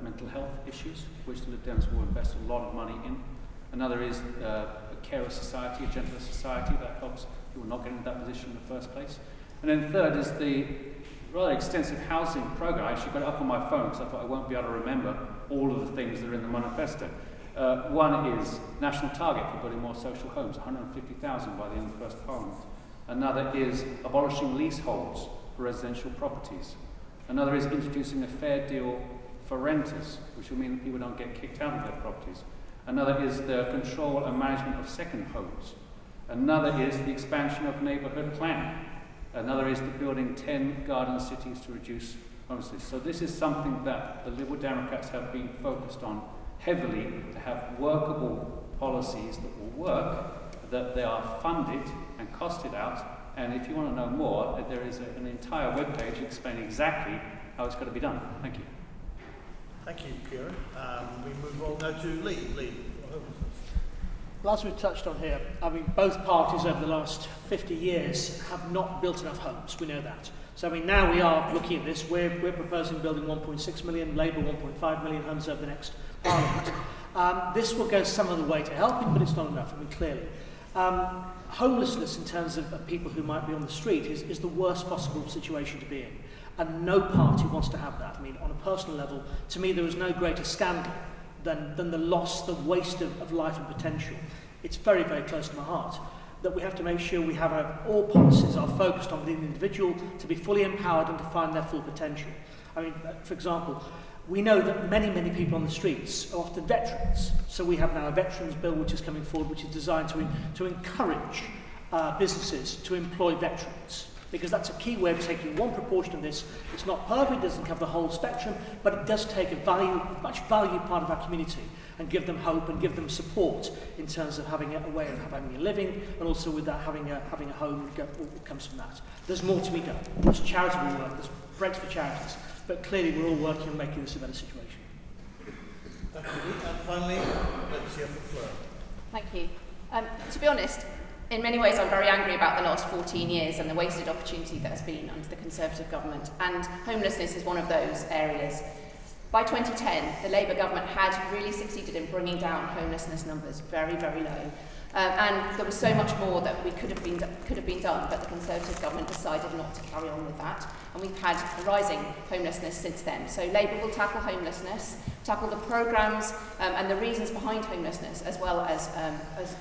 mental health issues, which the Lib Dems will invest a lot of money in. Another is a carer society, a gentler society that helps people not get into that position in the first place. And then third is the rather extensive housing program. I actually got it up on my phone because I thought I won't be able to remember all of the things that are in the manifesto. One is national target for building more social homes, 150,000 by the end of the first Parliament. Another is abolishing leaseholds for residential properties. Another is introducing a fair deal for renters, which will mean that people don't get kicked out of their properties. Another is the control and management of second homes. Another is the expansion of neighbourhood planning. Another is the building 10 garden cities to reduce homelessness. So this is something that the Liberal Democrats have been focused on heavily, to have workable policies that will work, that they are funded and costed out. And if you want to know more, there is an entire webpage explaining exactly how it's got to be done. Thank you. Thank you, Kieran. We move on now to Lee. Lee. Well, as we've touched on here, I mean, both parties over the last 50 years have not built enough homes. We know that. So, I mean, now we are looking at this. We're proposing building 1.6 million, Labour 1.5 million homes over the next Parliament. This will go some of the way to helping, but it's not enough, I mean, clearly. Homelessness in terms of people who might be on the street is the worst possible situation to be in. And no party wants to have that. I mean, on a personal level, to me, there is no greater scandal than the loss, the waste of life and potential. It's very, very close to my heart that we have to make sure we have all policies are focused on the individual to be fully empowered and to find their full potential. I mean, for example, we know that many, many people on the streets are often veterans. So we have now a veterans bill which is coming forward, which is designed to encourage businesses to employ veterans, because that's a key way of taking one proportion of this. It's not perfect, it doesn't cover the whole spectrum, but it does take a much valued part of our community and give them hope and give them support in terms of having a way of having a living, and also with that having a home that comes from that. There's more to be done. There's charitable work, there's breaks for charities, but clearly we're all working on making this a better situation. Thank you, Lee. And finally, let's hear from Fleur. Thank you. To be honest, in many ways I'm very angry about the last 14 years and the wasted opportunity that has been under the Conservative government, and homelessness is one of those areas. By 2010, the Labour government had really succeeded in bringing down homelessness numbers very, very low. And there was so much more that could have been done, but the Conservative government decided not to carry on with that. And we've had a rising homelessness since then. So Labour will tackle homelessness, tackle the programmes and the reasons behind homelessness, as well as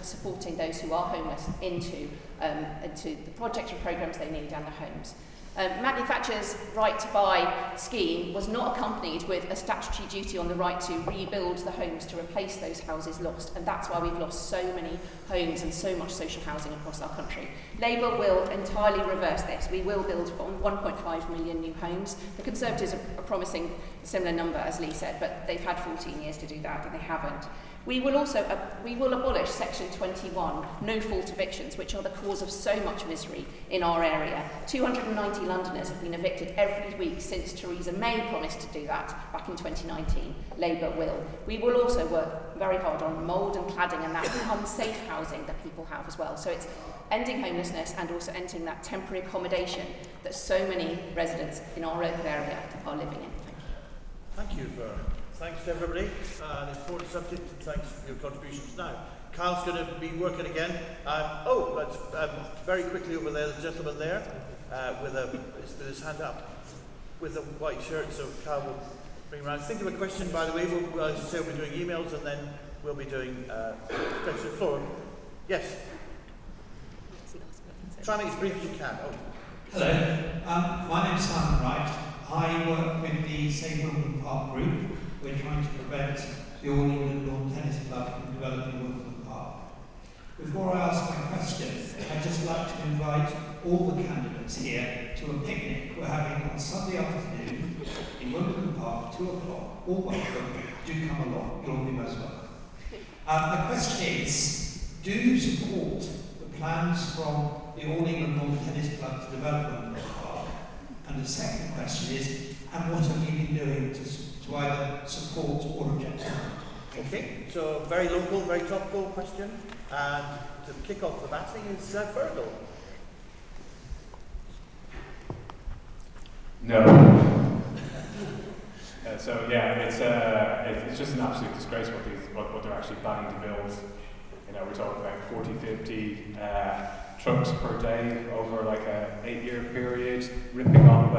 supporting those who are homeless into the projects and programmes they need and the homes. Maggie Thatcher's right to buy scheme was not accompanied with a statutory duty on the right to rebuild the homes to replace those houses lost, and that's why we've lost so many homes and so much social housing across our country. Labour will entirely reverse this. We will build 1.5 million new homes. The Conservatives are promising a similar number, as Lee said, but they've had 14 years to do that and they haven't. We will abolish Section 21, no-fault evictions, which are the cause of so much misery in our area. 290 Londoners have been evicted every week since Theresa May promised to do that back in 2019. Labour will. We will also work very hard on mould and cladding and that unsafe housing that people have as well. So it's ending homelessness and also ending that temporary accommodation that so many residents in our local area are living in. Thank you, Fleur. Thanks to everybody. An important subject, and thanks for your contributions. Now, Kyle's going to be working again. Let's very quickly over there, the gentleman there with his hand up with a white shirt. So Kyle will bring around. Think of a question, by the way. We'll, as you say, we'll be doing emails and then we'll be doing question floor. Yes. Try and make it as brief as you can. Hello. My name's Simon Wright. I work with the Save Wimbledon Park group. We're trying to prevent the All England Lawn Tennis Club from developing Wimbledon Park. Before I ask my question, I'd just like to invite all the candidates here to a picnic we're having on Sunday afternoon in Wimbledon Park, 2 o'clock. All welcome. Do come along. You'll all be most welcome. The question is, do you support the plans from the All England Lawn Tennis Club to develop Wimbledon Park? And the second question is, and what have you been doing to either support or object? Okay, so very local, very topical question. And to kick off the batting is Fergal. No. It's just an absolute disgrace what they're actually planning to build. You know, we're talking about 40, 50 trucks per day over like a 8-year period, ripping up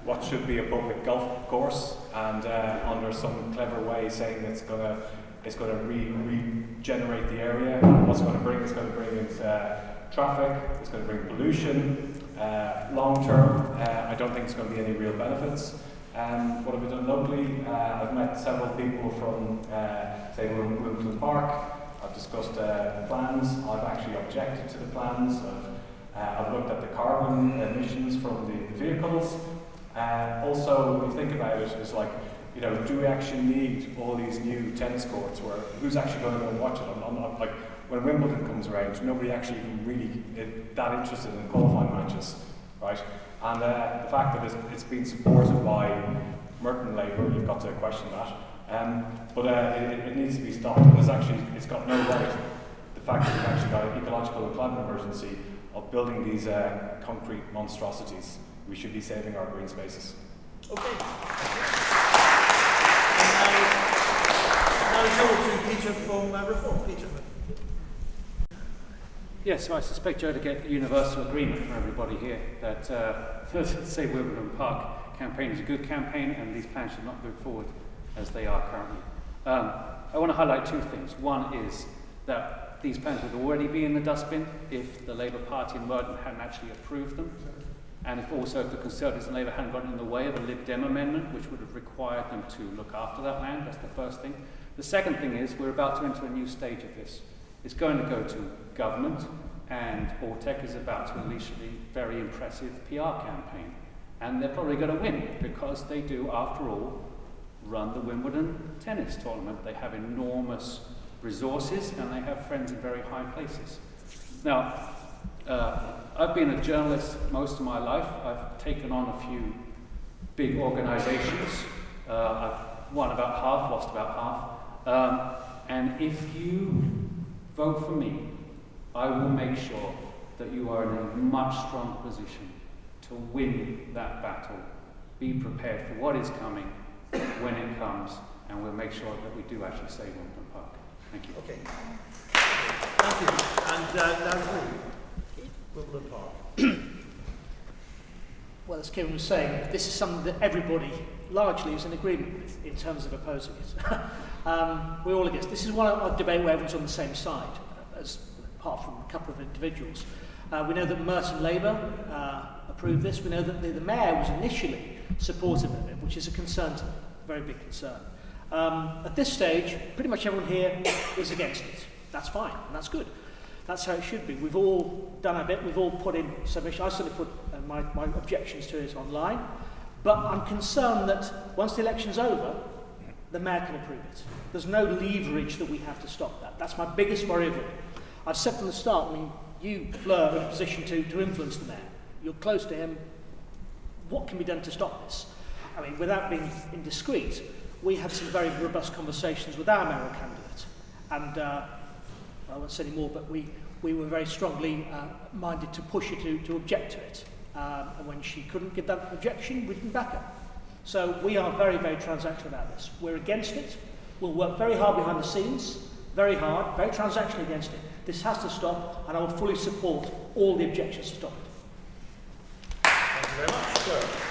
what should be a public golf course, and under some clever way saying it's going to regenerate the area. What's going to bring? It's going to bring in traffic. It's going to bring pollution. Long term, I don't think it's going to be any real benefits. What have we done locally? I've met several people from, say, Wimbledon Park. I've discussed plans. I've actually objected to the plans. I've looked at the carbon emissions from the vehicles. Also, when you think about it, it's like, you know, do we actually need all these new tennis courts? Where who's actually going to go and watch it? I'm not, like, when Wimbledon comes around, nobody actually even really that interested in qualifying matches, right? And the fact that it's been supported by Merton Labour, you've got to question that. But it needs to be stopped. And it's got no right. The fact that we've actually got an ecological and climate emergency of building these concrete monstrosities. We should be saving our green spaces. Okay. Now over to Peter from Reform. Peter. Yes, so I suspect Joe to get universal agreement from everybody here that the Save Wimbledon Park campaign is a good campaign and these plans should not move forward as they are currently. I want to highlight two things. One is that these plans would already be in the dustbin if the Labour Party in Merton hadn't actually approved them, and if the Conservatives and Labour hadn't gotten in the way of a Lib Dem amendment which would have required them to look after that land. That's the first thing. The second thing is we're about to enter a new stage of this. It's going to go to government, and Ortec is about to unleash a very impressive PR campaign. And they're probably going to win because they do, after all, run the Wimbledon tennis tournament. They have enormous resources and they have friends in very high places. Now, I've been a journalist most of my life. I've taken on a few big organizations. I've won about half, lost about half. And if you vote for me, I will make sure that you are in a much stronger position to win that battle. Be prepared for what is coming when it comes, and we'll make sure that we do actually save Wimbledon Park. Thank you. Okay. Thank you. And now Khoo, Wimbledon Park. Well, as Kieran was saying, this is something that everybody largely is in agreement with in terms of opposing it. We're all against. This is one of debate where everyone's on the same side, apart from a couple of individuals. We know that Merton Labour approved this. We know that the Mayor was initially supportive of it, which is a concern to me, a very big concern. At this stage, pretty much everyone here is against it. That's fine, and that's good. That's how it should be. We've all done our bit. We've all put in submission. I certainly put my objections to it online. But I'm concerned that once the election's over, the Mayor can approve it. There's no leverage that we have to stop that. That's my biggest worry of it. I've said from the start, I mean, you, Fleur, are in a position to influence the Mayor. You're close to him. What can be done to stop this? I mean, without being indiscreet, we had some very robust conversations with our mayoral candidate. And I won't say any more, but we were very strongly minded to push her to object to it. And when she couldn't give that objection, we didn't back her. So we are very, very transactional about this. We're against it. We'll work very hard behind the scenes, very hard, very transactional against it. This has to stop, and I will fully support all the objections to stop it. Thank you very much. Fleur.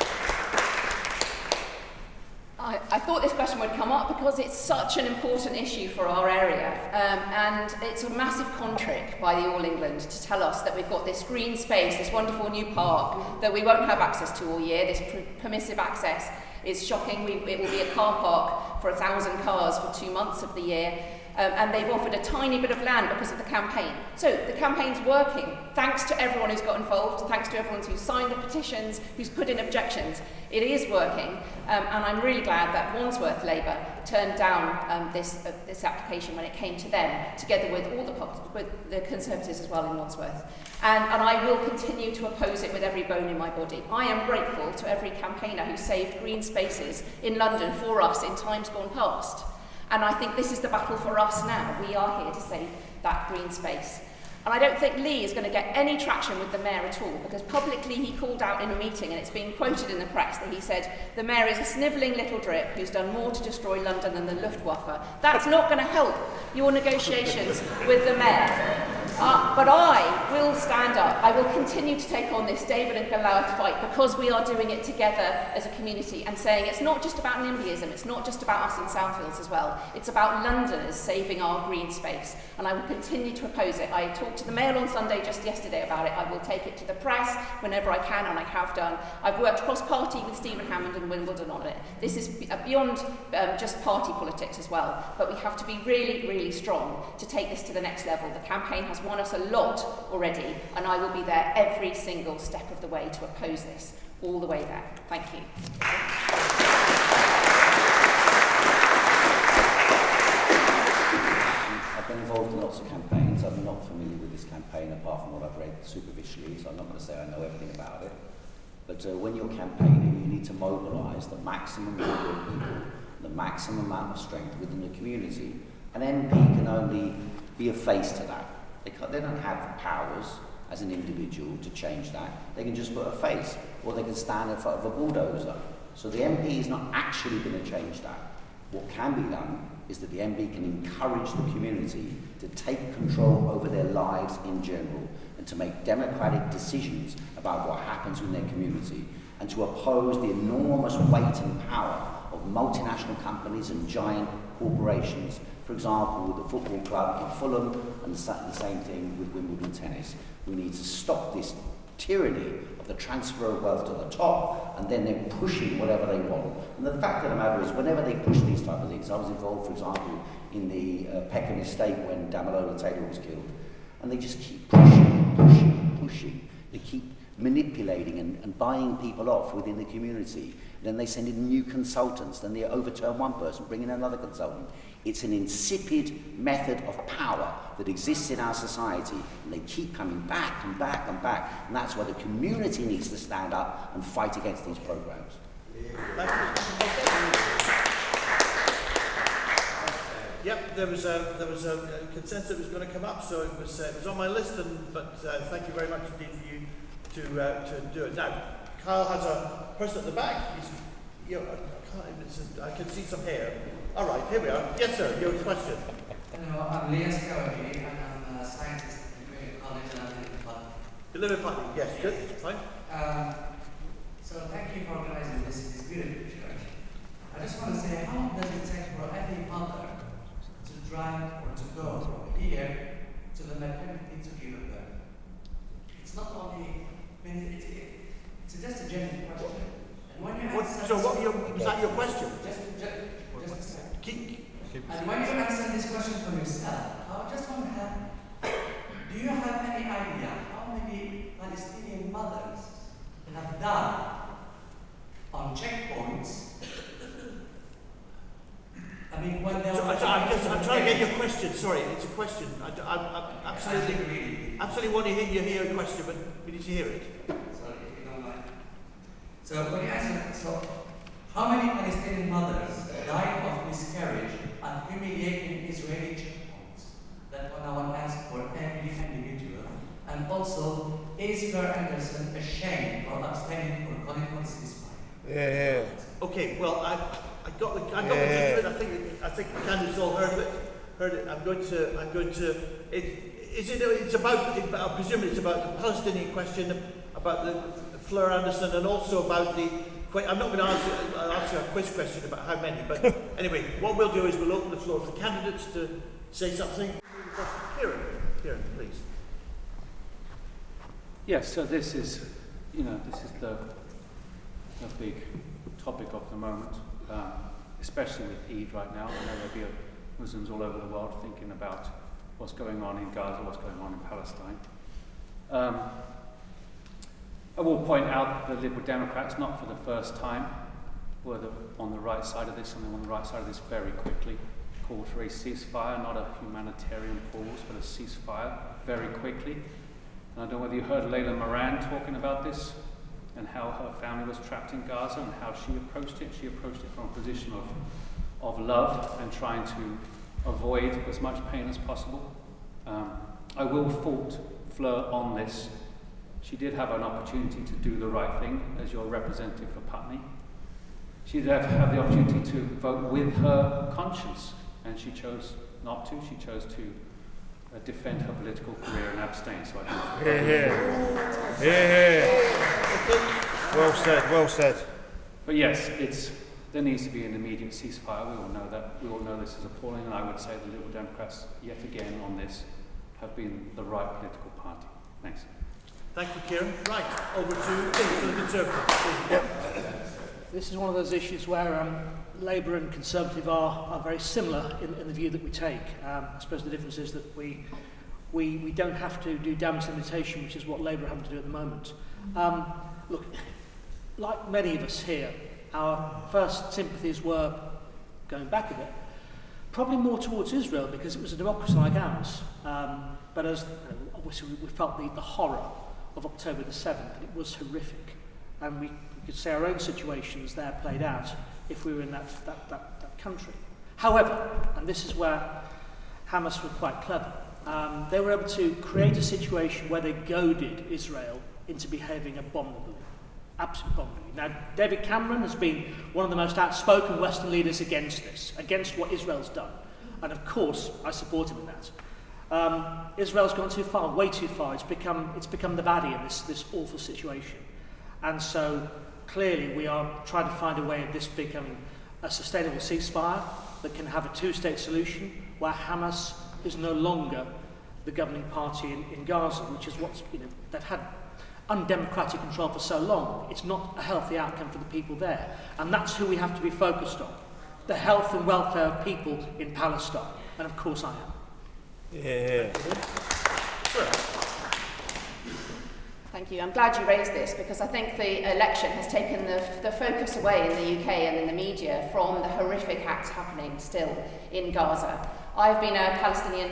I thought this question would come up because it's such an important issue for our area, and it's a massive contrick by the All England to tell us that we've got this green space, this wonderful new park that we won't have access to all year. This permissive access is shocking. It will be a car park for 1,000 cars for 2 months of the year. And they've offered a tiny bit of land because of the campaign. So the campaign's working, thanks to everyone who's got involved, thanks to everyone who's signed the petitions, who's put in objections. It is working, and I'm really glad that Wandsworth Labour turned down this application when it came to them, together with with the Conservatives as well in Wandsworth. And I will continue to oppose it with every bone in my body. I am grateful to every campaigner who saved green spaces in London for us in times gone past. And I think this is the battle for us now. We are here to save that green space. And I don't think Lee is going to get any traction with the Mayor at all, because publicly he called out in a meeting, and it's been quoted in the press, that he said, the Mayor is a snivelling little drip who's done more to destroy London than the Luftwaffe. That's not going to help your negotiations with the Mayor. But I will stand up. I will continue to take on this David and Goliath fight because we are doing it together as a community and saying it's not just about NIMBYism, it's not just about us in Southfields as well. It's about Londoners saving our green space, and I will continue to oppose it. I talked to the Mail on Sunday just yesterday about it. I will take it to the press whenever I can, and I have done. I've worked cross-party with Stephen Hammond and Wimbledon on it. This is beyond just party politics as well, but we have to be really, really strong to take this to the next level. The campaign has won us a lot already, and I will be there every single step of the way to oppose this, all the way there. Thank you. I've been involved in lots of campaigns. I'm not familiar with this campaign apart from what I've read superficially, so I'm not going to say I know everything about it. But when you're campaigning, you need to mobilise the maximum number of people, the maximum amount of strength within the community. An MP can only be a face to that. They don't have the powers as an individual to change that. They can just put a face, or they can stand in front of a bulldozer. So the MP is not actually going to change that. What can be done is that the MP can encourage the community to take control over their lives in general and to make democratic decisions about what happens in their community and to oppose the enormous weight and power of multinational companies and giant corporations. For example, with the football club in Fulham and the same thing with Wimbledon tennis. We need to stop this tyranny of the transfer of wealth to the top and then they're pushing whatever they want. And the fact of the matter is, whenever they push these type of things, I was involved, for example, in the Peckham estate when Damilola Taylor was killed, and they just keep pushing. They keep manipulating and buying people off within the community. Then they send in new consultants, then they overturn one person, bring in another consultant. It's an insipid method of power that exists in our society, and they keep coming back and back and back, and that's why the community needs to stand up and fight against these programs. Yep, there was a consensus that was going to come up, so it was on my list, but thank you very much indeed for you to do it. Now, Kyle has a person at the back. I can see some hair. All right, here we are. Yes, sir, your question. Hello, I'm Lias Kawadi, and I'm a scientist at the college and I live in Putney. You live in Putney, yes, good, fine. So thank you for organizing this beautiful church. I just want to say, how does it take for any mother to drive or to go from here to the maternity to give birth? It's not only, I mean, it's just a general question. And when you answer, was that your question? Just a second. And when you answer this question for yourself, I just want to have, do you have any idea how many Palestinian mothers have died on checkpoints? I mean, when they I'm trying to get your question. Sorry, it's a question. I absolutely want to hear your question, but we need to hear it. Sorry, if you don't mind. So when you answer, how many Palestinian mothers died of miscarriage at humiliating Israeli checkpoints? That one I want to ask for every individual. And also, is Fleur Anderson ashamed for abstaining for calling for ceasefire? Yeah. Okay. Well, I got the gist of it. I think the candidates all heard it. I'm going to. It's about. I presume it's about the Palestinian question, about the Fleur Anderson, and also about the. I'm not going to answer a quiz question about how many, but anyway, what we'll do is we'll open the floor for candidates to say something. Kieran, please. Yes, so this is the big topic of the moment, especially with Eid right now. I know there'll be Muslims all over the world thinking about what's going on in Gaza, what's going on in Palestine. I will point out that the Liberal Democrats, not for the first time, were on the right side of this, and they were on the right side of this very quickly. Called for a ceasefire, not a humanitarian pause, but a ceasefire very quickly. And I don't know whether you heard Layla Moran talking about this and how her family was trapped in Gaza and how she approached it. She approached it from a position of love and trying to avoid as much pain as possible. I will fault Fleur on this. She did have an opportunity to do the right thing as your representative for Putney. She did have the opportunity to vote with her conscience, and she chose not to. She chose to defend her political career and abstain. So I Well said, well said. But yes, there needs to be an immediate ceasefire. We all know that. We all know this is appalling, and I would say the Liberal Democrats, yet again on this, have been the right political party. Thanks. Thank you, Kieran. Right, over to the Conservatives. This is one of those issues where Labour and Conservative are very similar in the view that we take. I suppose the difference is that we don't have to do damage limitation, which is what Labour are having to do at the moment. Look, like many of us here, our first sympathies were, going back a bit, probably more towards Israel because it was a democracy like ours. But as obviously we felt the horror of October the 7th, it was horrific. And we could say our own situations there played out if we were in that country. However, and this is where Hamas were quite clever, they were able to create a situation where they goaded Israel into behaving abominably. Absolutely abominably. Now, David Cameron has been one of the most outspoken Western leaders against this, against what Israel's done. And of course, I support him in that. Israel's gone too far, way too far. It's become the baddie in this awful situation. And so, clearly, we are trying to find a way of this becoming a sustainable ceasefire that can have a two-state solution where Hamas is no longer the governing party in Gaza, which is what's, they've had undemocratic control for so long. It's not a healthy outcome for the people there. And that's who we have to be focused on. The health and welfare of people in Palestine. And of course I am. Yeah. Thank you. I'm glad you raised this because I think the election has taken the focus away in the UK and in the media from the horrific acts happening still in Gaza. I've been a Palestinian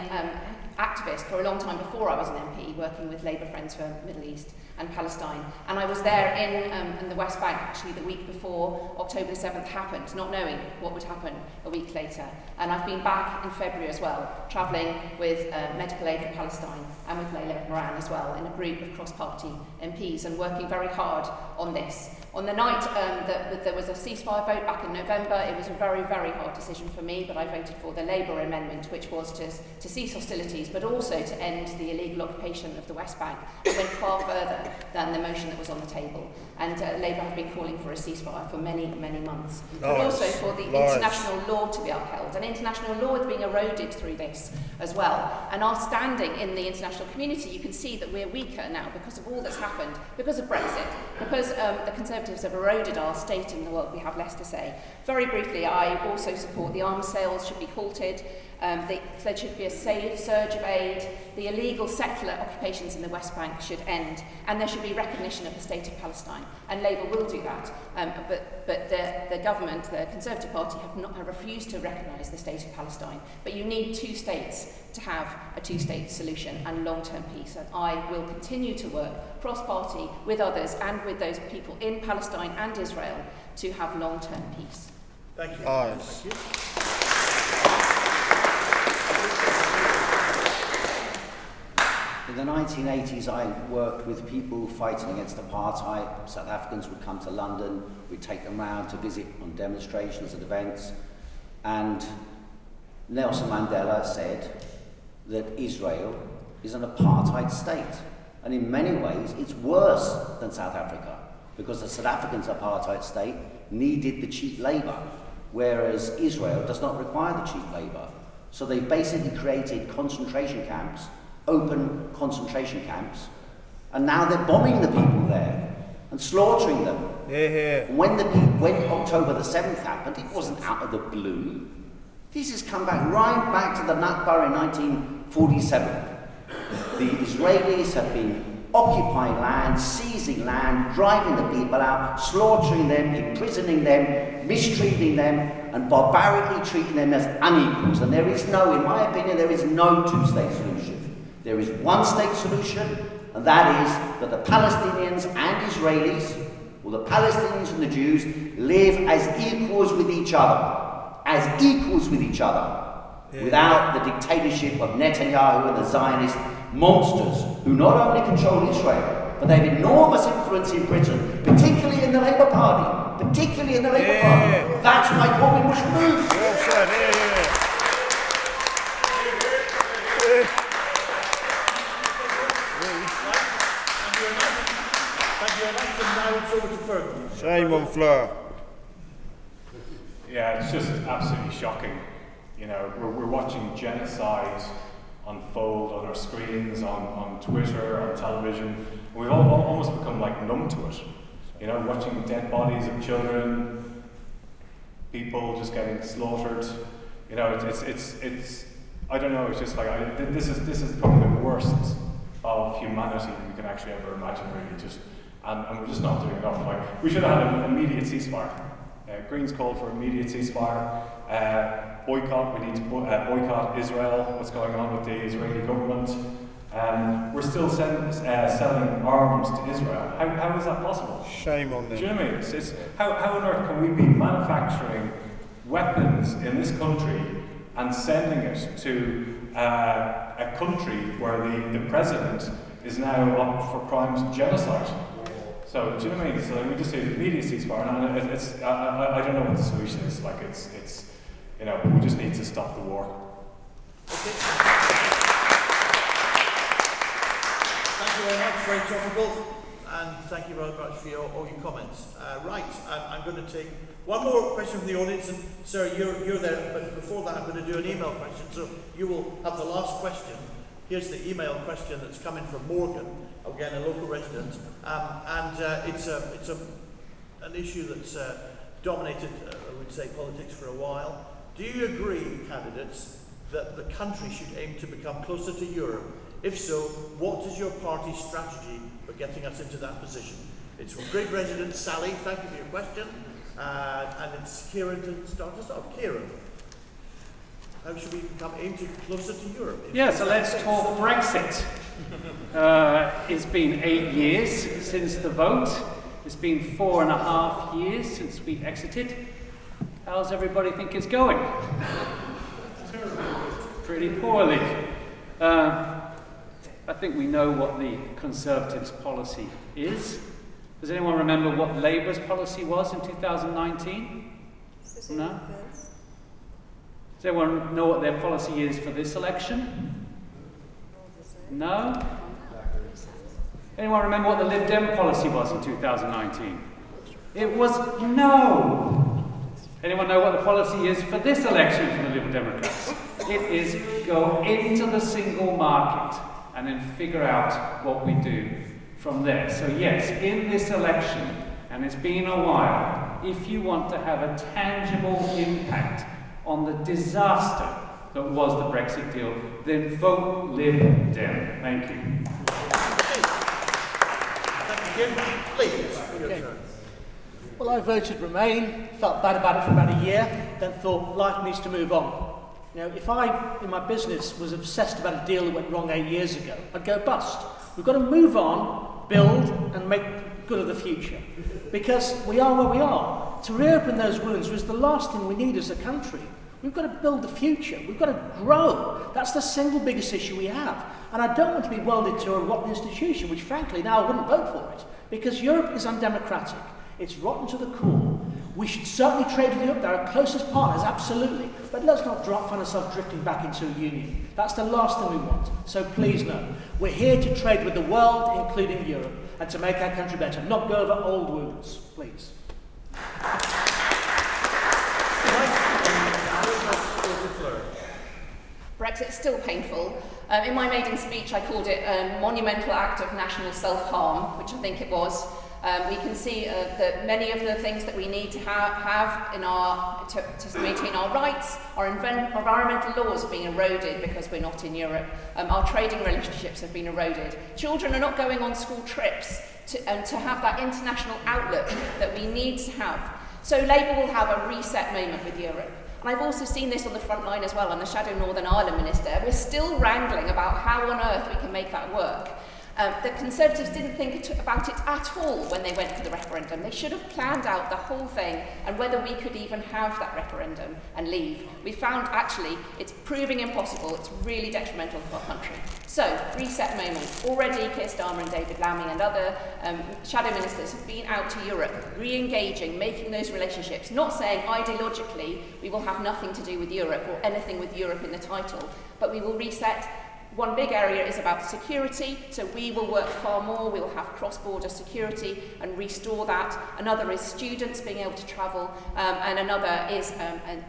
activist for a long time before I was an MP, working with Labour Friends for Middle East and Palestine. And I was there in the West Bank actually the week before October the 7th happened, not knowing what would happen a week later. And I've been back in February as well, travelling with Medical Aid for Palestine and with Layla Moran as well, in a group of cross-party MPs and working very hard on this. On the night that there was a ceasefire vote back in November, it was a very, very hard decision for me, but I voted for the Labour amendment, which was to cease hostilities, but also to end the illegal occupation of the West Bank. It went far further than the motion that was on the table. And Labour have been calling for a ceasefire for many, many months. But also for the international law to be upheld. And international law is being eroded through this as well. And our standing in the international community, you can see that we're weaker now because of all that's happened, because of Brexit, because the Conservatives have eroded our state in the world. We have less to say. Very briefly, I also support the arms sales should be halted. There should be a surge of aid. The illegal settler occupations in the West Bank should end, and there should be recognition of the state of Palestine. And Labour will do that, but the government, the Conservative Party, have refused to recognise the state of Palestine. But you need two states to have a two-state solution and long-term peace. And I will continue to work cross-party with others and with those people in Palestine and Israel to have long-term peace. Thank you. Thank you. In the 1980s, I worked with people fighting against apartheid. South Africans would come to London, we'd take them round to visit on demonstrations and events. And Nelson Mandela said that Israel is an apartheid state. And in many ways, it's worse than South Africa, because the South African apartheid state needed the cheap labour, whereas Israel does not require the cheap labour. So they've basically created concentration camps, open concentration camps, and now they're bombing the people there and slaughtering them. And when October the 7th happened, it wasn't out of the blue. This has come right back to the Nakba in 1947. The Israelis have been occupying land, seizing land, driving the people out, slaughtering them, imprisoning them, mistreating them, and barbarically treating them as unequals. And there is no, in my opinion, there is no two-state solution. There is one state solution, and that is that the Palestinians and Israelis, or the Palestinians and the Jews, live as equals with each other. As equals with each other. Without the dictatorship of Netanyahu and the Zionist monsters, who not only control Israel, but they have enormous influence in Britain, particularly in the Labour Party. Particularly in the Labour Party. That's why Corbyn must move. over to Fleur. Shame on Fleur. Yeah, it's just absolutely shocking. You know, we're watching genocide unfold on our screens, on Twitter, on television. We've all almost become like numb to it. You know, watching dead bodies of children, people just getting slaughtered. You know, it's I don't know. It's just like this is probably the worst of humanity we can actually ever imagine. Really, and we're just not doing enough. Like we should have had an immediate ceasefire. Greens called for immediate ceasefire. Boycott. We need to boycott Israel. What's going on with the Israeli government? We're still selling arms to Israel. How is that possible? Shame on them. Do you know what I mean? It's how on earth can we be manufacturing weapons in this country and sending it to a country where the president is now up for crimes of genocide? So, do you know what I mean? So we just say immediate ceasefire, and it's I don't know what the solution is. Like it's you know, we just need to stop the war. Okay. Thank you very much, very topical, and thank you very much for all your comments. Right, I'm going to take one more question from the audience, and Sarah, you're there, but before that I'm going to do an email question, so you will have the last question. Here's the email question that's coming from Morgan, again a local resident, and it's an issue that's dominated, I would say, politics for a while. Do you agree, candidates, that the country should aim to become closer to Europe? If so, what is your party's strategy for getting us into that position? It's from Great Resident Sally, thank you for your question, and it's Kieran to start us off. Kieran, how should we aim to closer to Europe? Yeah, so let's talk Brexit. It's been 8 years since the vote. It's been 4.5 years since we exited. How's everybody think it's going? Pretty poorly. I think we know what the Conservatives' policy is. Does anyone remember what Labour's policy was in 2019? No? Does anyone know what their policy is for this election? No? Anyone remember what the Lib Dem policy was in 2019? It was no! Anyone know what the policy is for this election for the Liberal Democrats? It is go into the single market and then figure out what we do from there. So yes, in this election, and it's been a while, if you want to have a tangible impact on the disaster that was the Brexit deal, then vote Lib Dem. Thank you. Thank you, Kieran. Please, your turn. Well, I voted Remain, felt bad about it for about a year, then thought life needs to move on. You know, if I, in my business, was obsessed about a deal that went wrong 8 years ago, I'd go bust. We've got to move on, build, and make good of the future. Because we are where we are. To reopen those wounds was the last thing we need as a country. We've got to build the future. We've got to grow. That's the single biggest issue we have. And I don't want to be welded to a rotten institution, which frankly now I wouldn't vote for it. Because Europe is undemocratic. It's rotten to the core. We should certainly trade with Europe. They're our closest partners, absolutely. But let's not find ourselves drifting back into a union. That's the last thing we want. So please know, we're here to trade with the world, including Europe, and to make our country better, not go over old wounds. Please. Brexit's still painful. In my maiden speech, I called it a monumental act of national self-harm, which I think it was. We can see that many of the things that we need to have in to maintain our rights, our environmental laws have been eroded because we're not in Europe. Our trading relationships have been eroded. Children are not going on school trips to have that international outlook that we need to have. So Labour will have a reset moment with Europe. And I've also seen this on the front line as well. I'm the Shadow Northern Ireland Minister. We're still wrangling about how on earth we can make that work. The Conservatives didn't think about it at all when they went for the referendum. They should have planned out the whole thing and whether we could even have that referendum and leave. We found actually it's proving impossible. It's really detrimental for our country. So, reset moment. Already Keir Starmer and David Lammy and other shadow ministers have been out to Europe, re-engaging, making those relationships, not saying ideologically we will have nothing to do with Europe or anything with Europe in the title, but we will reset One big area is about security, so we will work far more, we will have cross-border security and restore that. Another is students being able to travel, and another is,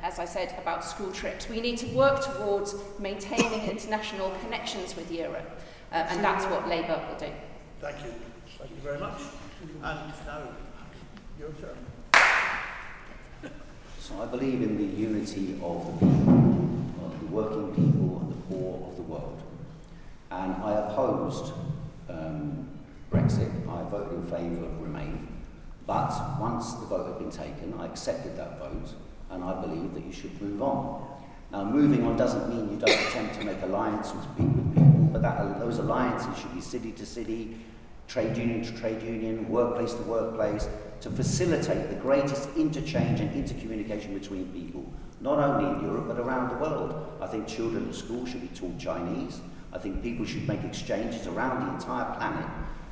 as I said, about school trips. We need to work towards maintaining international connections with Europe, and that's what Labour will do. Thank you. Thank you very much. And now, your turn. So I believe in the unity of the people, of the working people and the poor of the world. And I opposed Brexit. I voted in favour of Remain. But once the vote had been taken, I accepted that vote, and I believe that you should move on. Now, moving on doesn't mean you don't attempt to make alliances with people, but those alliances should be city to city, trade union to trade union, workplace to workplace, to facilitate the greatest interchange and intercommunication between people, not only in Europe, but around the world. I think children at school should be taught Chinese. I think people should make exchanges around the entire planet,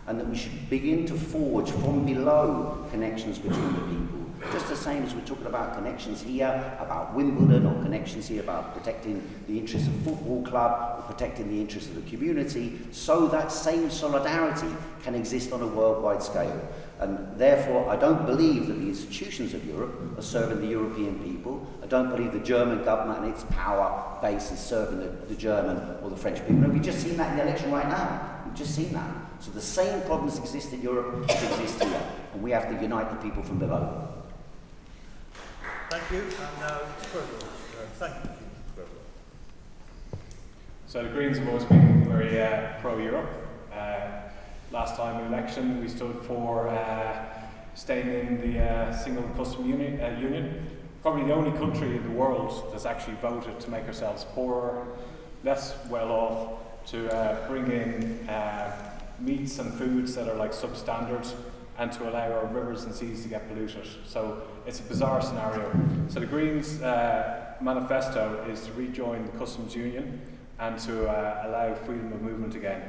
and that we should begin to forge from below connections between the people. Just the same as we're talking about connections here, about Wimbledon, or connections here about protecting the interests of a football club, or protecting the interests of the community, so that same solidarity can exist on a worldwide scale. And therefore, I don't believe that the institutions of Europe are serving the European people. I don't believe the German government and its power base is serving the German or the French people. And we've just seen that in the election right now. We've just seen that. So the same problems exist in Europe as exist here. And we have to unite the people from below. Thank you. And now, thank you. So the Greens have always been very pro-Europe. Last time in election we stood for staying in the single custom union. Probably the only country in the world that's actually voted to make ourselves poorer, less well off, to bring in meats and foods that are like substandard, and to allow our rivers and seas to get polluted. So it's a bizarre scenario. So the Greens' manifesto is to rejoin the customs union and to allow freedom of movement again.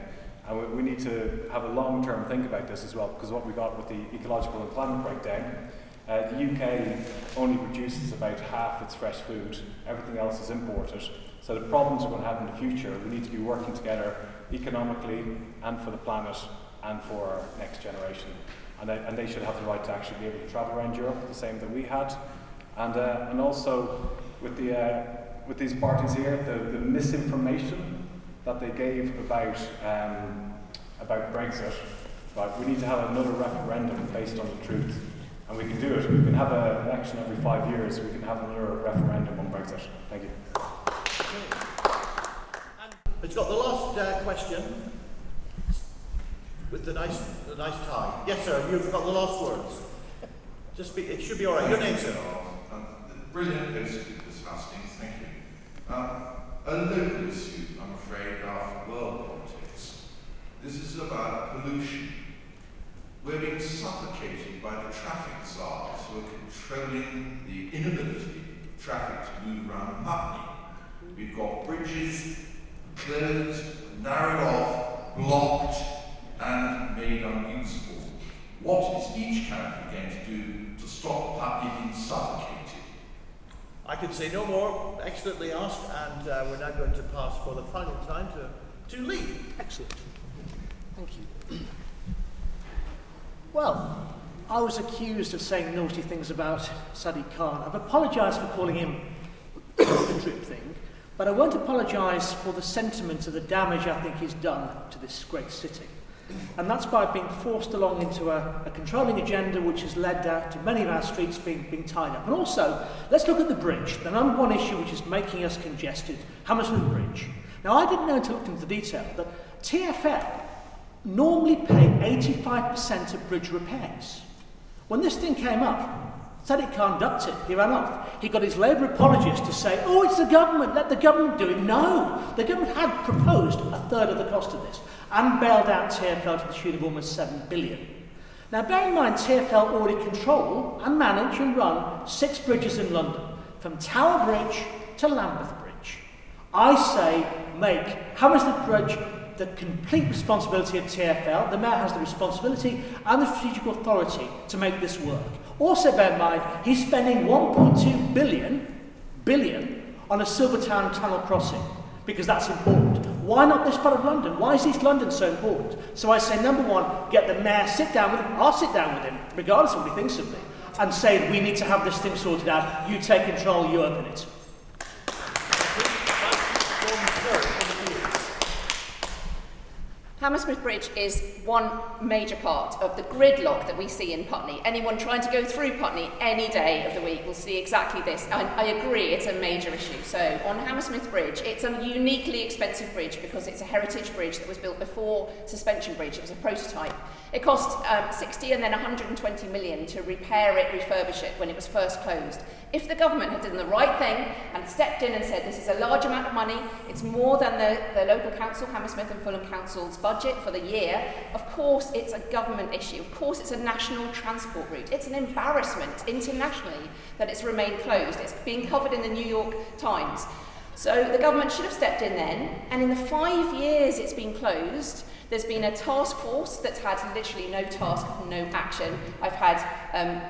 And we need to have a long-term think about this as well, because what we got with the ecological and climate breakdown, the UK only produces about half its fresh food, everything else is imported. So the problems we're going to have in the future, we need to be working together economically and for the planet and for our next generation. And they should have the right to actually be able to travel around Europe, the same that we had. And also with these parties here, the misinformation that they gave about Brexit, right? We need to have another referendum based on the truth, and we can do it. We can have an election every 5 years. We can have another referendum on Brexit. Thank you. And it's got the last question with the nice tie. Yes, sir. You've got the last words. Just speak. It should be all right. Your name, sir. Brilliant host this Hustings. Thank you. A local issue, I'm afraid, after world politics. This is about pollution. We're being suffocated by the traffic czars who are controlling the inability of traffic to move around Putney. We've got bridges closed, narrowed off, blocked, and made unusable. What is each county going to do to stop Putney being suffocated? I can say no more. Excellently asked, and we're now going to pass for the final time to Lee. Excellent. Thank you. Well, I was accused of saying naughty things about Sadiq Khan. I've apologised for calling him the drip thing, but I won't apologise for the sentiment of the damage I think he's done to this great city. And that's by being forced along into a controlling agenda which has led to many of our streets being tied up. And also, let's look at the bridge, the number one issue which is making us congested, Hammersmith Bridge. Now, I didn't know until I looked into the detail that TfL normally pay 85% of bridge repairs. When this thing came up, Sadiq Khan ducked it, he ran off. He got his Labour apologist to say, oh, it's the government, let the government do it. No, the government had proposed a third of the cost of this and bailed out TfL to the tune of almost 7 billion. Now, bear in mind, TfL already control and manage and run 6 bridges in London, from Tower Bridge to Lambeth Bridge. I say make Hammersmith Bridge the complete responsibility of TfL. The Mayor has the responsibility and the strategic authority to make this work. Also bear in mind, he's spending 1.2 billion on a Silvertown tunnel crossing, because that's important. Why not this part of London? Why is East London so important? So I say, number one, get the mayor, sit down with him. I'll sit down with him, regardless of what he thinks of me, and say, we need to have this thing sorted out. You take control, you open it. Hammersmith Bridge is one major part of the gridlock that we see in Putney. Anyone trying to go through Putney any day of the week will see exactly this. I agree, it's a major issue. So on Hammersmith Bridge, it's a uniquely expensive bridge because it's a heritage bridge that was built before Suspension Bridge. It was a prototype. It cost 60 and then 120 million to repair it, refurbish it when it was first closed. If the government had done the right thing and stepped in and said this is a large amount of money, it's more than the local council, Hammersmith and Fulham Council's budget for the year, of course it's a government issue. Of course it's a national transport route. It's an embarrassment internationally that it's remained closed. It's being covered in the New York Times. So the government should have stepped in then, and in the 5 years it's been closed, there's been a task force that's had literally no task, no action. I've had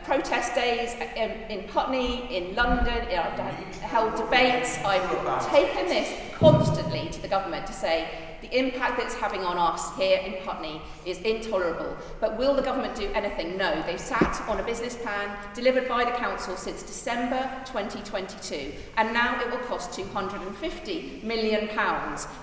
protest days in Putney, in London, I've held debates. I've taken this constantly to the government to say the impact that it's having on us here in Putney is intolerable. But will the government do anything? No. They've sat on a business plan delivered by the council since December 2022, and now it will cost £250 million.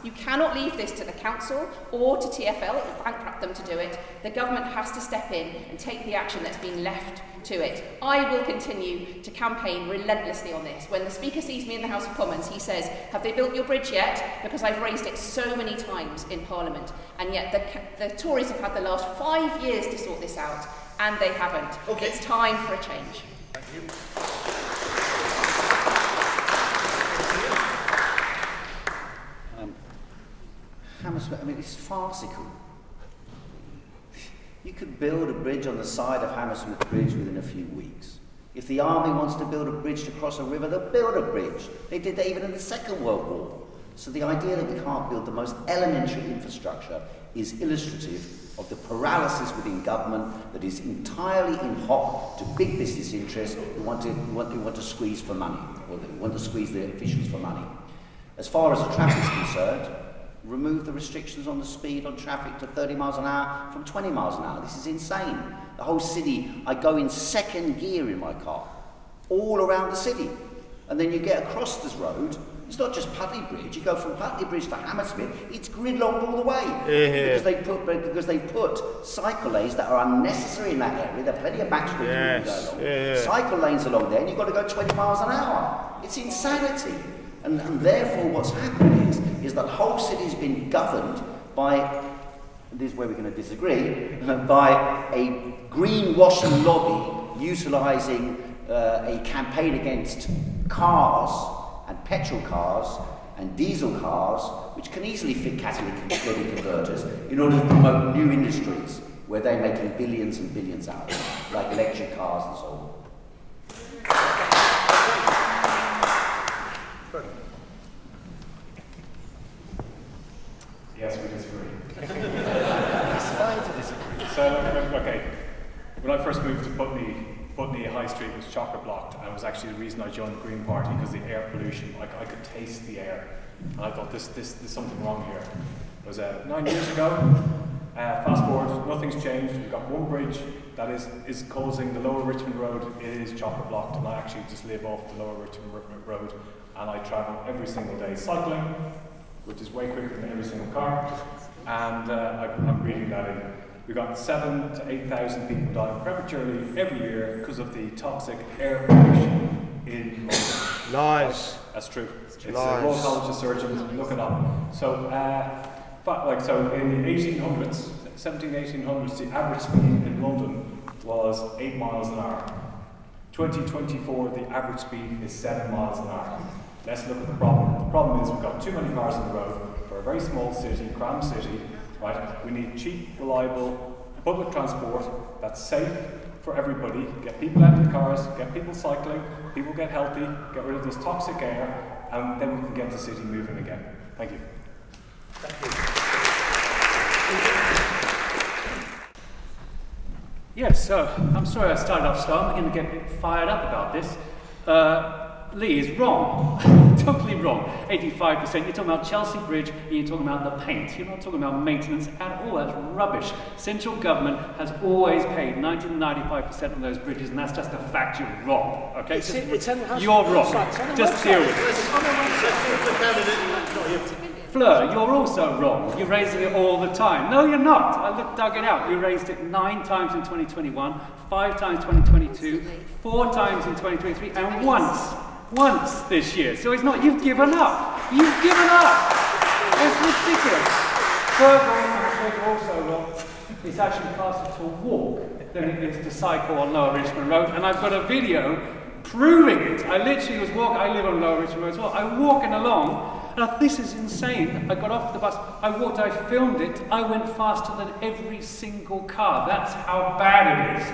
You cannot leave this to the council or to TfL. It will bankrupt them to do it. The government has to step in and take the action that's been left to it. I will continue to campaign relentlessly on this. When the Speaker sees me in the House of Commons, he says, have they built your bridge yet? Because I've raised it so many times in Parliament, and yet the Tories have had the last 5 years to sort this out, and they haven't. Okay. It's time for a change. Thank you. Hammersmith, I mean, it's farcical. You could build a bridge on the side of Hammersmith Bridge within a few weeks. If the army wants to build a bridge to cross a river, they'll build a bridge. They did that even in the Second World War. So the idea that we can't build the most elementary infrastructure is illustrative of the paralysis within government that is entirely in hock to big business interests who want to squeeze for money, or who want to squeeze the officials for money. As far as the traffic is concerned, remove the restrictions on the speed on traffic to 30 miles an hour from 20 miles an hour. This is insane. The whole city, I go in second gear in my car, all around the city. And then you get across this road, it's not just Putney Bridge, you go from Putney Bridge to Hammersmith, it's gridlocked all the way. Because they put cycle lanes that are unnecessary in that area. There are plenty of back streets you can go along. Cycle lanes along there, and you've got to go 20 miles an hour. It's insanity. And therefore what's happened is that the whole city has been governed by, this is where we're going to disagree, by a greenwashing lobby utilising a campaign against cars and petrol cars and diesel cars, which can easily fit catalytic converters, in order to promote new industries where they're making billions and billions out of it, like electric cars and so on. Yes, we disagree. It's fine to disagree. So, okay, when I first moved to Putney High Street was chocker blocked, and it was actually the reason I joined the Green Party, because the air pollution, I could taste the air, and I thought there's something wrong here. It was 9 years ago. Fast forward, nothing's changed. We've got one bridge that is causing the Lower Richmond Road. It is chocker blocked, and I actually just live off the Lower Richmond Road, and I travel every single day cycling, which is way quicker than every single car, and I'm reading that in. We've got 7,000 to 8,000 people dying prematurely every year because of the toxic air pollution in London. Lies. That's true. It's Lies. Royal College of Surgeons, look it up. So, so in the 1800s, 1800s, the average speed in London was 8 miles an hour. 2024, the average speed is 7 miles an hour. Let's look at the problem. The problem is we've got too many cars on the road for a very small city, crammed city, right? We need cheap, reliable public transport that's safe for everybody. Get people out of the cars, get people cycling, people get healthy, get rid of this toxic air, and then we can get the city moving again. Thank you. Thank you. Yes, so I'm sorry I started off slow. I'm beginning to get a bit fired up about this. Lee is wrong. Totally wrong. 85%. You're talking about Chelsea Bridge and you're talking about the paint. You're not talking about maintenance at all. That's rubbish. Central government has always paid 90 to 95% of those bridges, and that's just a fact. You're wrong. Okay? You're wrong. Just deal with it. Fleur, you're also wrong. You're raising it all the time. No, you're not. I dug it out. You raised it 9 times in 2021, 5 times in 2022, 4 times in 2023, and once this year. So it's not, you've given up. You've given up. It's ridiculous. You're also wrong. It's actually faster to walk than it is to cycle on Lower Richmond Road, and I've got a video proving it. I literally was walking, I live on Lower Richmond Road as well. I'm walking along. Now, this is insane. I got off the bus, I walked, I filmed it, I went faster than every single car. That's how bad it is.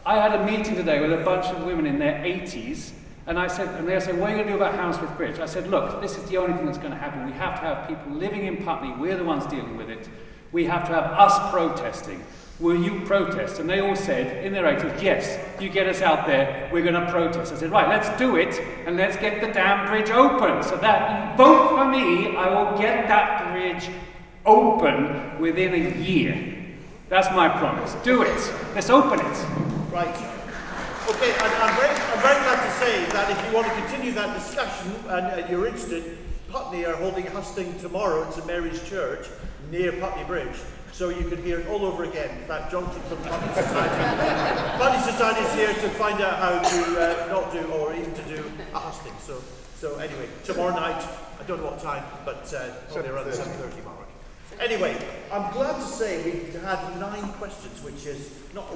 I had a meeting today with a bunch of women in their 80s, and they said, what are you going to do about Hammersmith Bridge? I said, look, this is the only thing that's going to happen. We have to have people living in Putney, we're the ones dealing with it. We have to have us protesting. Will you protest? And they all said, in their 80s, yes, you get us out there, we're going to protest. I said, right, let's do it, and let's get the damn bridge open. So that, you vote for me, I will get that bridge open within a year. That's my promise. Do it. Let's open it. Right. Okay, I'm very glad to say that if you want to continue that discussion and you're interested, Putney are holding Hustings tomorrow at St Mary's Church near Putney Bridge. So you can hear it all over again. In fact, Jonathan from Putney Society. Putney Society is here to find out how to not do, or even to do a hustings. So anyway, tomorrow night, I don't know what time, but probably around the 7:30 mark. Anyway, I'm glad to say we've had 9 questions, which is not a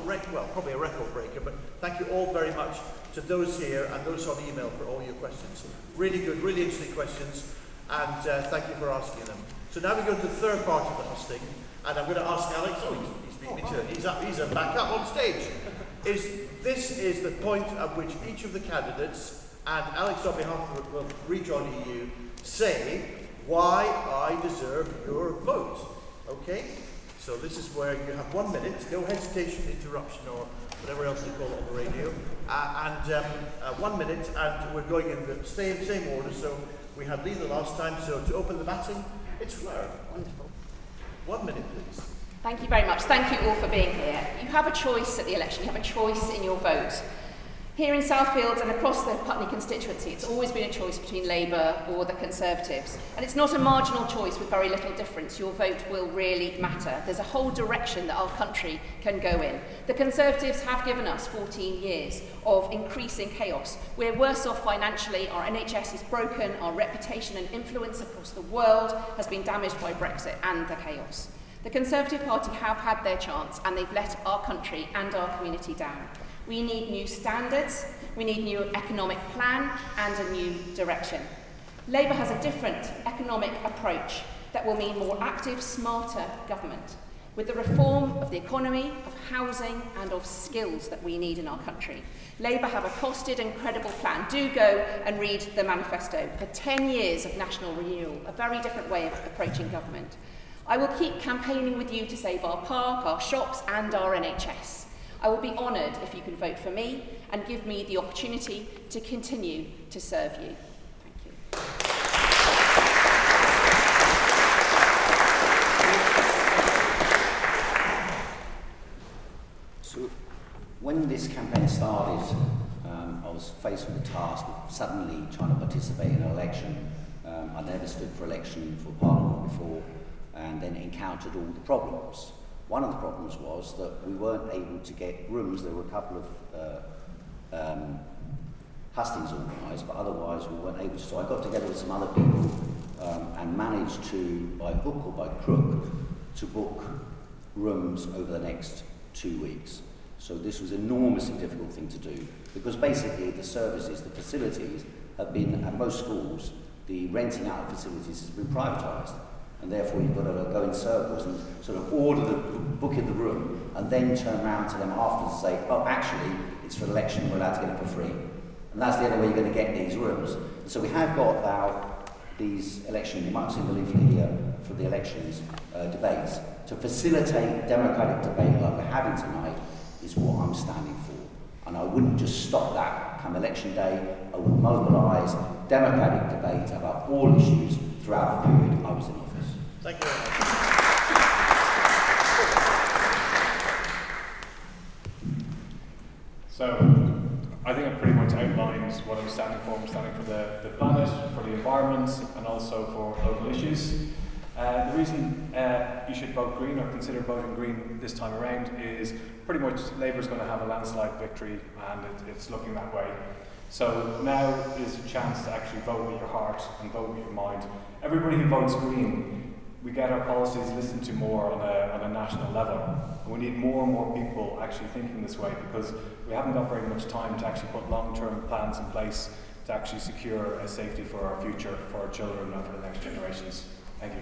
probably a record breaker, but thank you all very much to those here and those on email for all your questions. Really good, really interesting questions, and thank you for asking them. So now we go to the third part of the husting. And I'm going to ask Alex, he's beat me to it, he's back up on stage. This is the point at which each of the candidates, and Alex on behalf of Rejoin EU, say why I deserve your vote. Okay? So this is where you have 1 minute, no hesitation, interruption, or whatever else they call it on the radio, and 1 minute, and we're going in the same order. So we had Lee the last time, so to open the batting, it's Fleur. Wonderful. 1 minute, please. Thank you very much. Thank you all for being here. You have a choice at the election. You have a choice in your vote. Here in Southfields and across the Putney constituency, it's always been a choice between Labour or the Conservatives. And it's not a marginal choice with very little difference. Your vote will really matter. There's a whole direction that our country can go in. The Conservatives have given us 14 years of increasing chaos. We're worse off financially, our NHS is broken, our reputation and influence across the world has been damaged by Brexit and the chaos. The Conservative Party have had their chance and they've let our country and our community down. We need new standards, we need a new economic plan and a new direction. Labour has a different economic approach that will mean more active, smarter government, with the reform of the economy, of housing and of skills that we need in our country. Labour have a costed and credible plan. Do go and read the manifesto. For 10 years of national renewal, a very different way of approaching government. I will keep campaigning with you to save our park, our shops and our NHS. I will be honoured if you can vote for me and give me the opportunity to continue to serve you. Thank you. So, when this campaign started, I was faced with the task of suddenly trying to participate in an election. I never stood for election for Parliament before, and then encountered all the problems. One of the problems was that we weren't able to get rooms. There were a couple of hustings organised, but otherwise we weren't able to. So I got together with some other people and managed to, by hook or by crook, to book rooms over the next 2 weeks. So this was an enormously difficult thing to do, because basically the services, the facilities have been, at most schools, the renting out of facilities has been privatised. And therefore you've got to go in circles and sort of book in the room and then turn around to them afterwards and say, oh, actually, it's for election, we're allowed to get it for free. And that's the only way you're going to get these rooms. And so we have got now these elections, you might have seen the leaflet here for the elections debates, to facilitate democratic debate like we're having tonight is what I'm standing for. And I wouldn't just stop that come election day. I would mobilise democratic debate about all issues throughout the period I was in office. Thank you very much. So, I think I've pretty much outlined what I'm standing for. I'm standing for the planet, for the environment, and also for local issues. The reason you should vote Green or consider voting Green this time around is pretty much Labour's going to have a landslide victory, and it's looking that way. So now is a chance to actually vote with your heart and vote with your mind. Everybody who votes Green, we get our policies listened to more on a national level. And we need more and more people actually thinking this way, because we haven't got very much time to actually put long-term plans in place to actually secure a safety for our future, for our children and for the next generations. Thank you.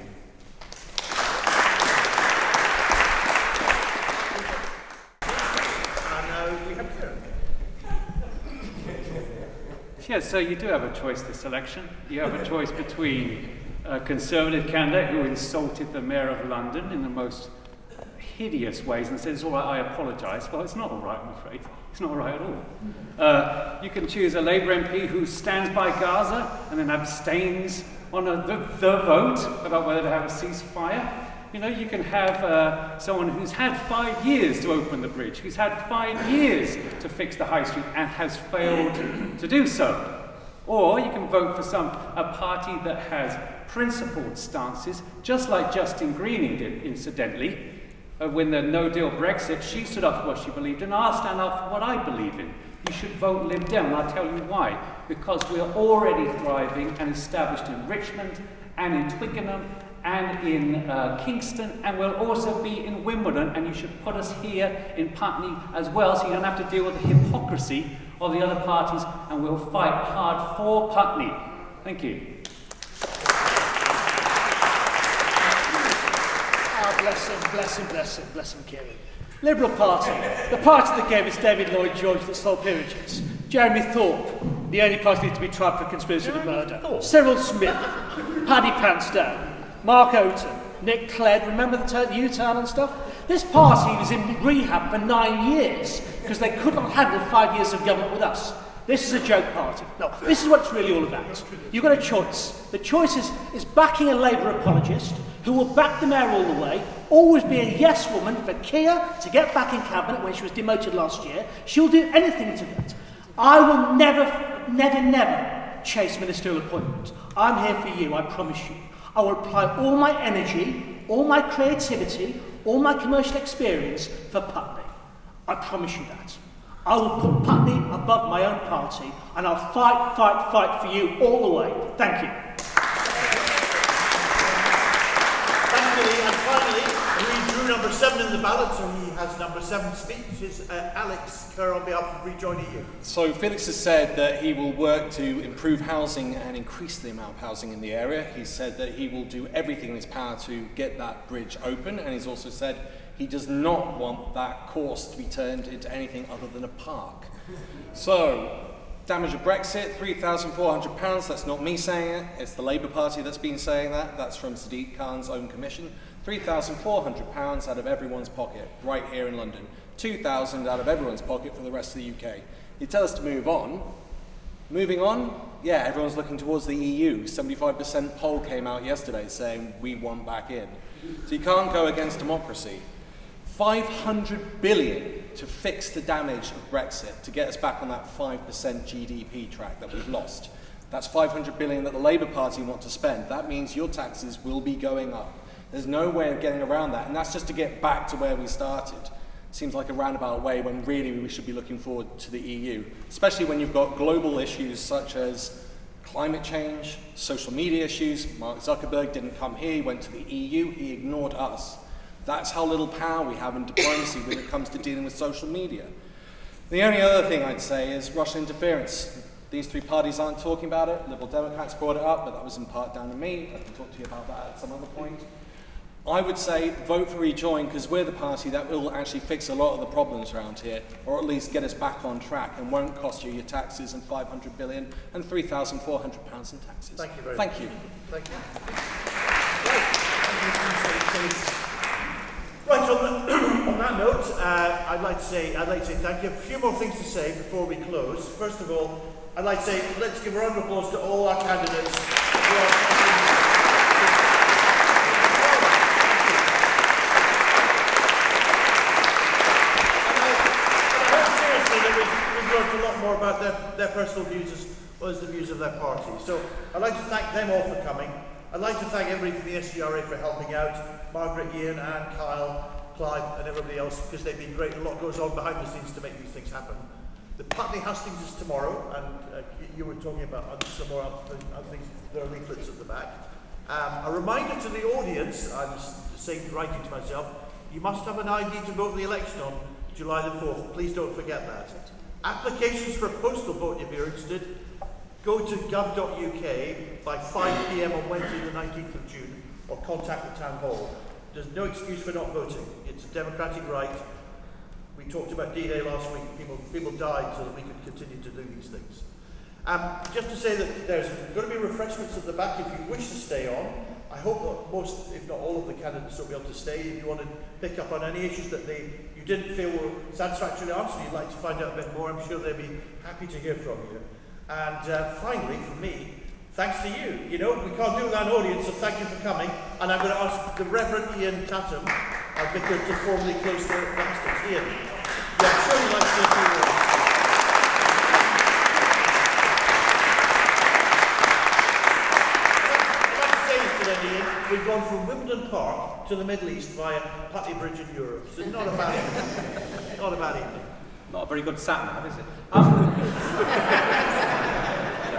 And now we have Kieran. Yeah, so you do have a choice this election. You have a choice between a Conservative candidate who insulted the Mayor of London in the most hideous ways and said, it's all right, I apologise. Well, it's not all right, I'm afraid. It's not all right at all. You can choose a Labour MP who stands by Gaza and then abstains on the vote about whether to have a ceasefire. You know, you can have someone who's had 5 years to open the bridge, who's had 5 years to fix the high street and has failed to do so. Or you can vote for a party that has principled stances, just like Justine Greening did, incidentally. When the no-deal Brexit, she stood up for what she believed in, I'll stand up for what I believe in. You should vote Lib Dem, and I'll tell you why. Because we're already thriving and established in Richmond and in Twickenham and in Kingston, and we'll also be in Wimbledon, and you should put us here in Putney as well, so you don't have to deal with the hypocrisy of the other parties, and we'll fight hard for Putney. Thank you. Oh, bless him, Kieran. Liberal Party, the party that gave us David Lloyd George that stole peerages. Jeremy Thorpe, the only party to be tried for conspiracy to murder. Cyril Smith, Paddy Panstone, Mark Oaten, Nick Clegg, remember the U-turn and stuff? This party was in rehab for 9 years because they could not handle 5 years of government with us. This is a joke party. No, this is what it's really all about. You've got a choice. The choice is backing a Labour apologist who will back the Mayor all the way, always be a yes woman for Keir to get back in Cabinet when she was demoted last year. She'll do anything to that. I will never chase ministerial appointments. I'm here for you, I promise you. I will apply all my energy, all my creativity, all my commercial experience for Putney. I promise you that. I will put Putney above my own party, and I'll fight for you all the way. Thank you. Thank you, Lee. And finally, we drew number 7 in the ballot, so he has number 7 to speak, which is Alex Kerr on behalf of Rejoin EU. So Felix has said that he will work to improve housing and increase the amount of housing in the area. He said that he will do everything in his power to get that bridge open, and he's also said he does not want that course to be turned into anything other than a park. So, damage of Brexit, £3,400, that's not me saying it, it's the Labour Party that's been saying that. That's from Sadiq Khan's own commission. £3,400 out of everyone's pocket, right here in London. £2,000 out of everyone's pocket for the rest of the UK. You tell us to move on. Moving on, yeah, everyone's looking towards the EU. 75% poll came out yesterday saying we want back in. So you can't go against democracy. 500 billion to fix the damage of Brexit, to get us back on that 5% GDP track that we've lost. That's 500 billion that the Labour Party want to spend. That means your taxes will be going up. There's no way of getting around that, and that's just to get back to where we started. Seems like a roundabout way when really we should be looking forward to the EU, especially when you've got global issues such as climate change, social media issues. Mark Zuckerberg didn't come here, he went to the EU, he ignored us. That's how little power we have in diplomacy when it comes to dealing with social media. The only other thing I'd say is Russian interference. These three parties aren't talking about it. Liberal Democrats brought it up, but that was in part down to me. I can talk to you about that at some other point. I would say vote for Rejoin, because we're the party that will actually fix a lot of the problems around here, or at least get us back on track and won't cost you your taxes and 500 billion and £3,400 in taxes. Thank you very much. Thank you. Thank you. Right, on that note, I'd like to say thank you. A few more things to say before we close. First of all, I'd like to say let's give a round of applause to all our candidates who are a lot more about their personal views as well as the views of their party. So I'd like to thank them all for coming. I'd like to thank everybody from the SGRA for helping out, Margaret, Ian, Anne, Kyle, Clive and everybody else, because they've been great. A lot goes on behind the scenes to make these things happen. The Putney Hustings is tomorrow, and you were talking about some more other things. There are leaflets at the back. A reminder to the audience, I was saying, writing to myself, you must have an ID to vote in the election on July the 4th. Please don't forget that. Applications for a postal vote, if you're interested, go to gov.uk by 5 p.m. on Wednesday the 19th of June, or contact the Town Hall. There's no excuse for not voting. It's a democratic right. We talked about D-Day last week. People died so that we could continue to do these things. Just to say that there's going to be refreshments at the back if you wish to stay on. I hope that most, if not all of the candidates will be able to stay. If you want to pick up on any issues that you didn't feel were satisfactorily answered, you'd like to find out a bit more, I'm sure they'll be happy to hear from you. And finally, for me, thanks to you. You know, we can't do it without an audience, so thank you for coming. And I'm going to ask the Reverend Ian Tatham, our vicar, to formally close the Hustings. Ian, yeah, I'm sure you'd like to say a few words. We've gone from Wimbledon Park to the Middle East via Putney Bridge in Europe. So not a bad evening. Not a bad evening. Not a very good sat-nav, is it?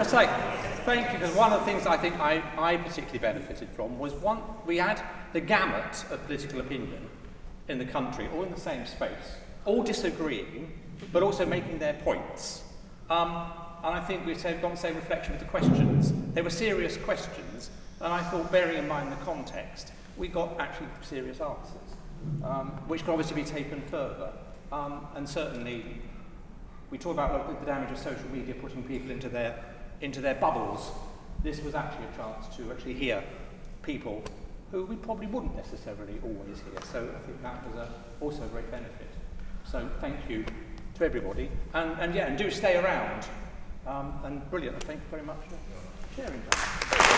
It's like, thank you, because one of the things I think I particularly benefited from was we had the gamut of political opinion in the country, all in the same space, all disagreeing, but also making their points. And I think we've got the same reflection with the questions. They were serious questions, and I thought, bearing in mind the context, we got actually serious answers, which can obviously be taken further. And certainly, we talk about the damage of social media putting people into their bubbles. This was actually a chance to actually hear people who we probably wouldn't necessarily always hear. So I think that was also a great benefit. So thank you to everybody, and do stay around. And brilliant. Thank you very much for sharing that.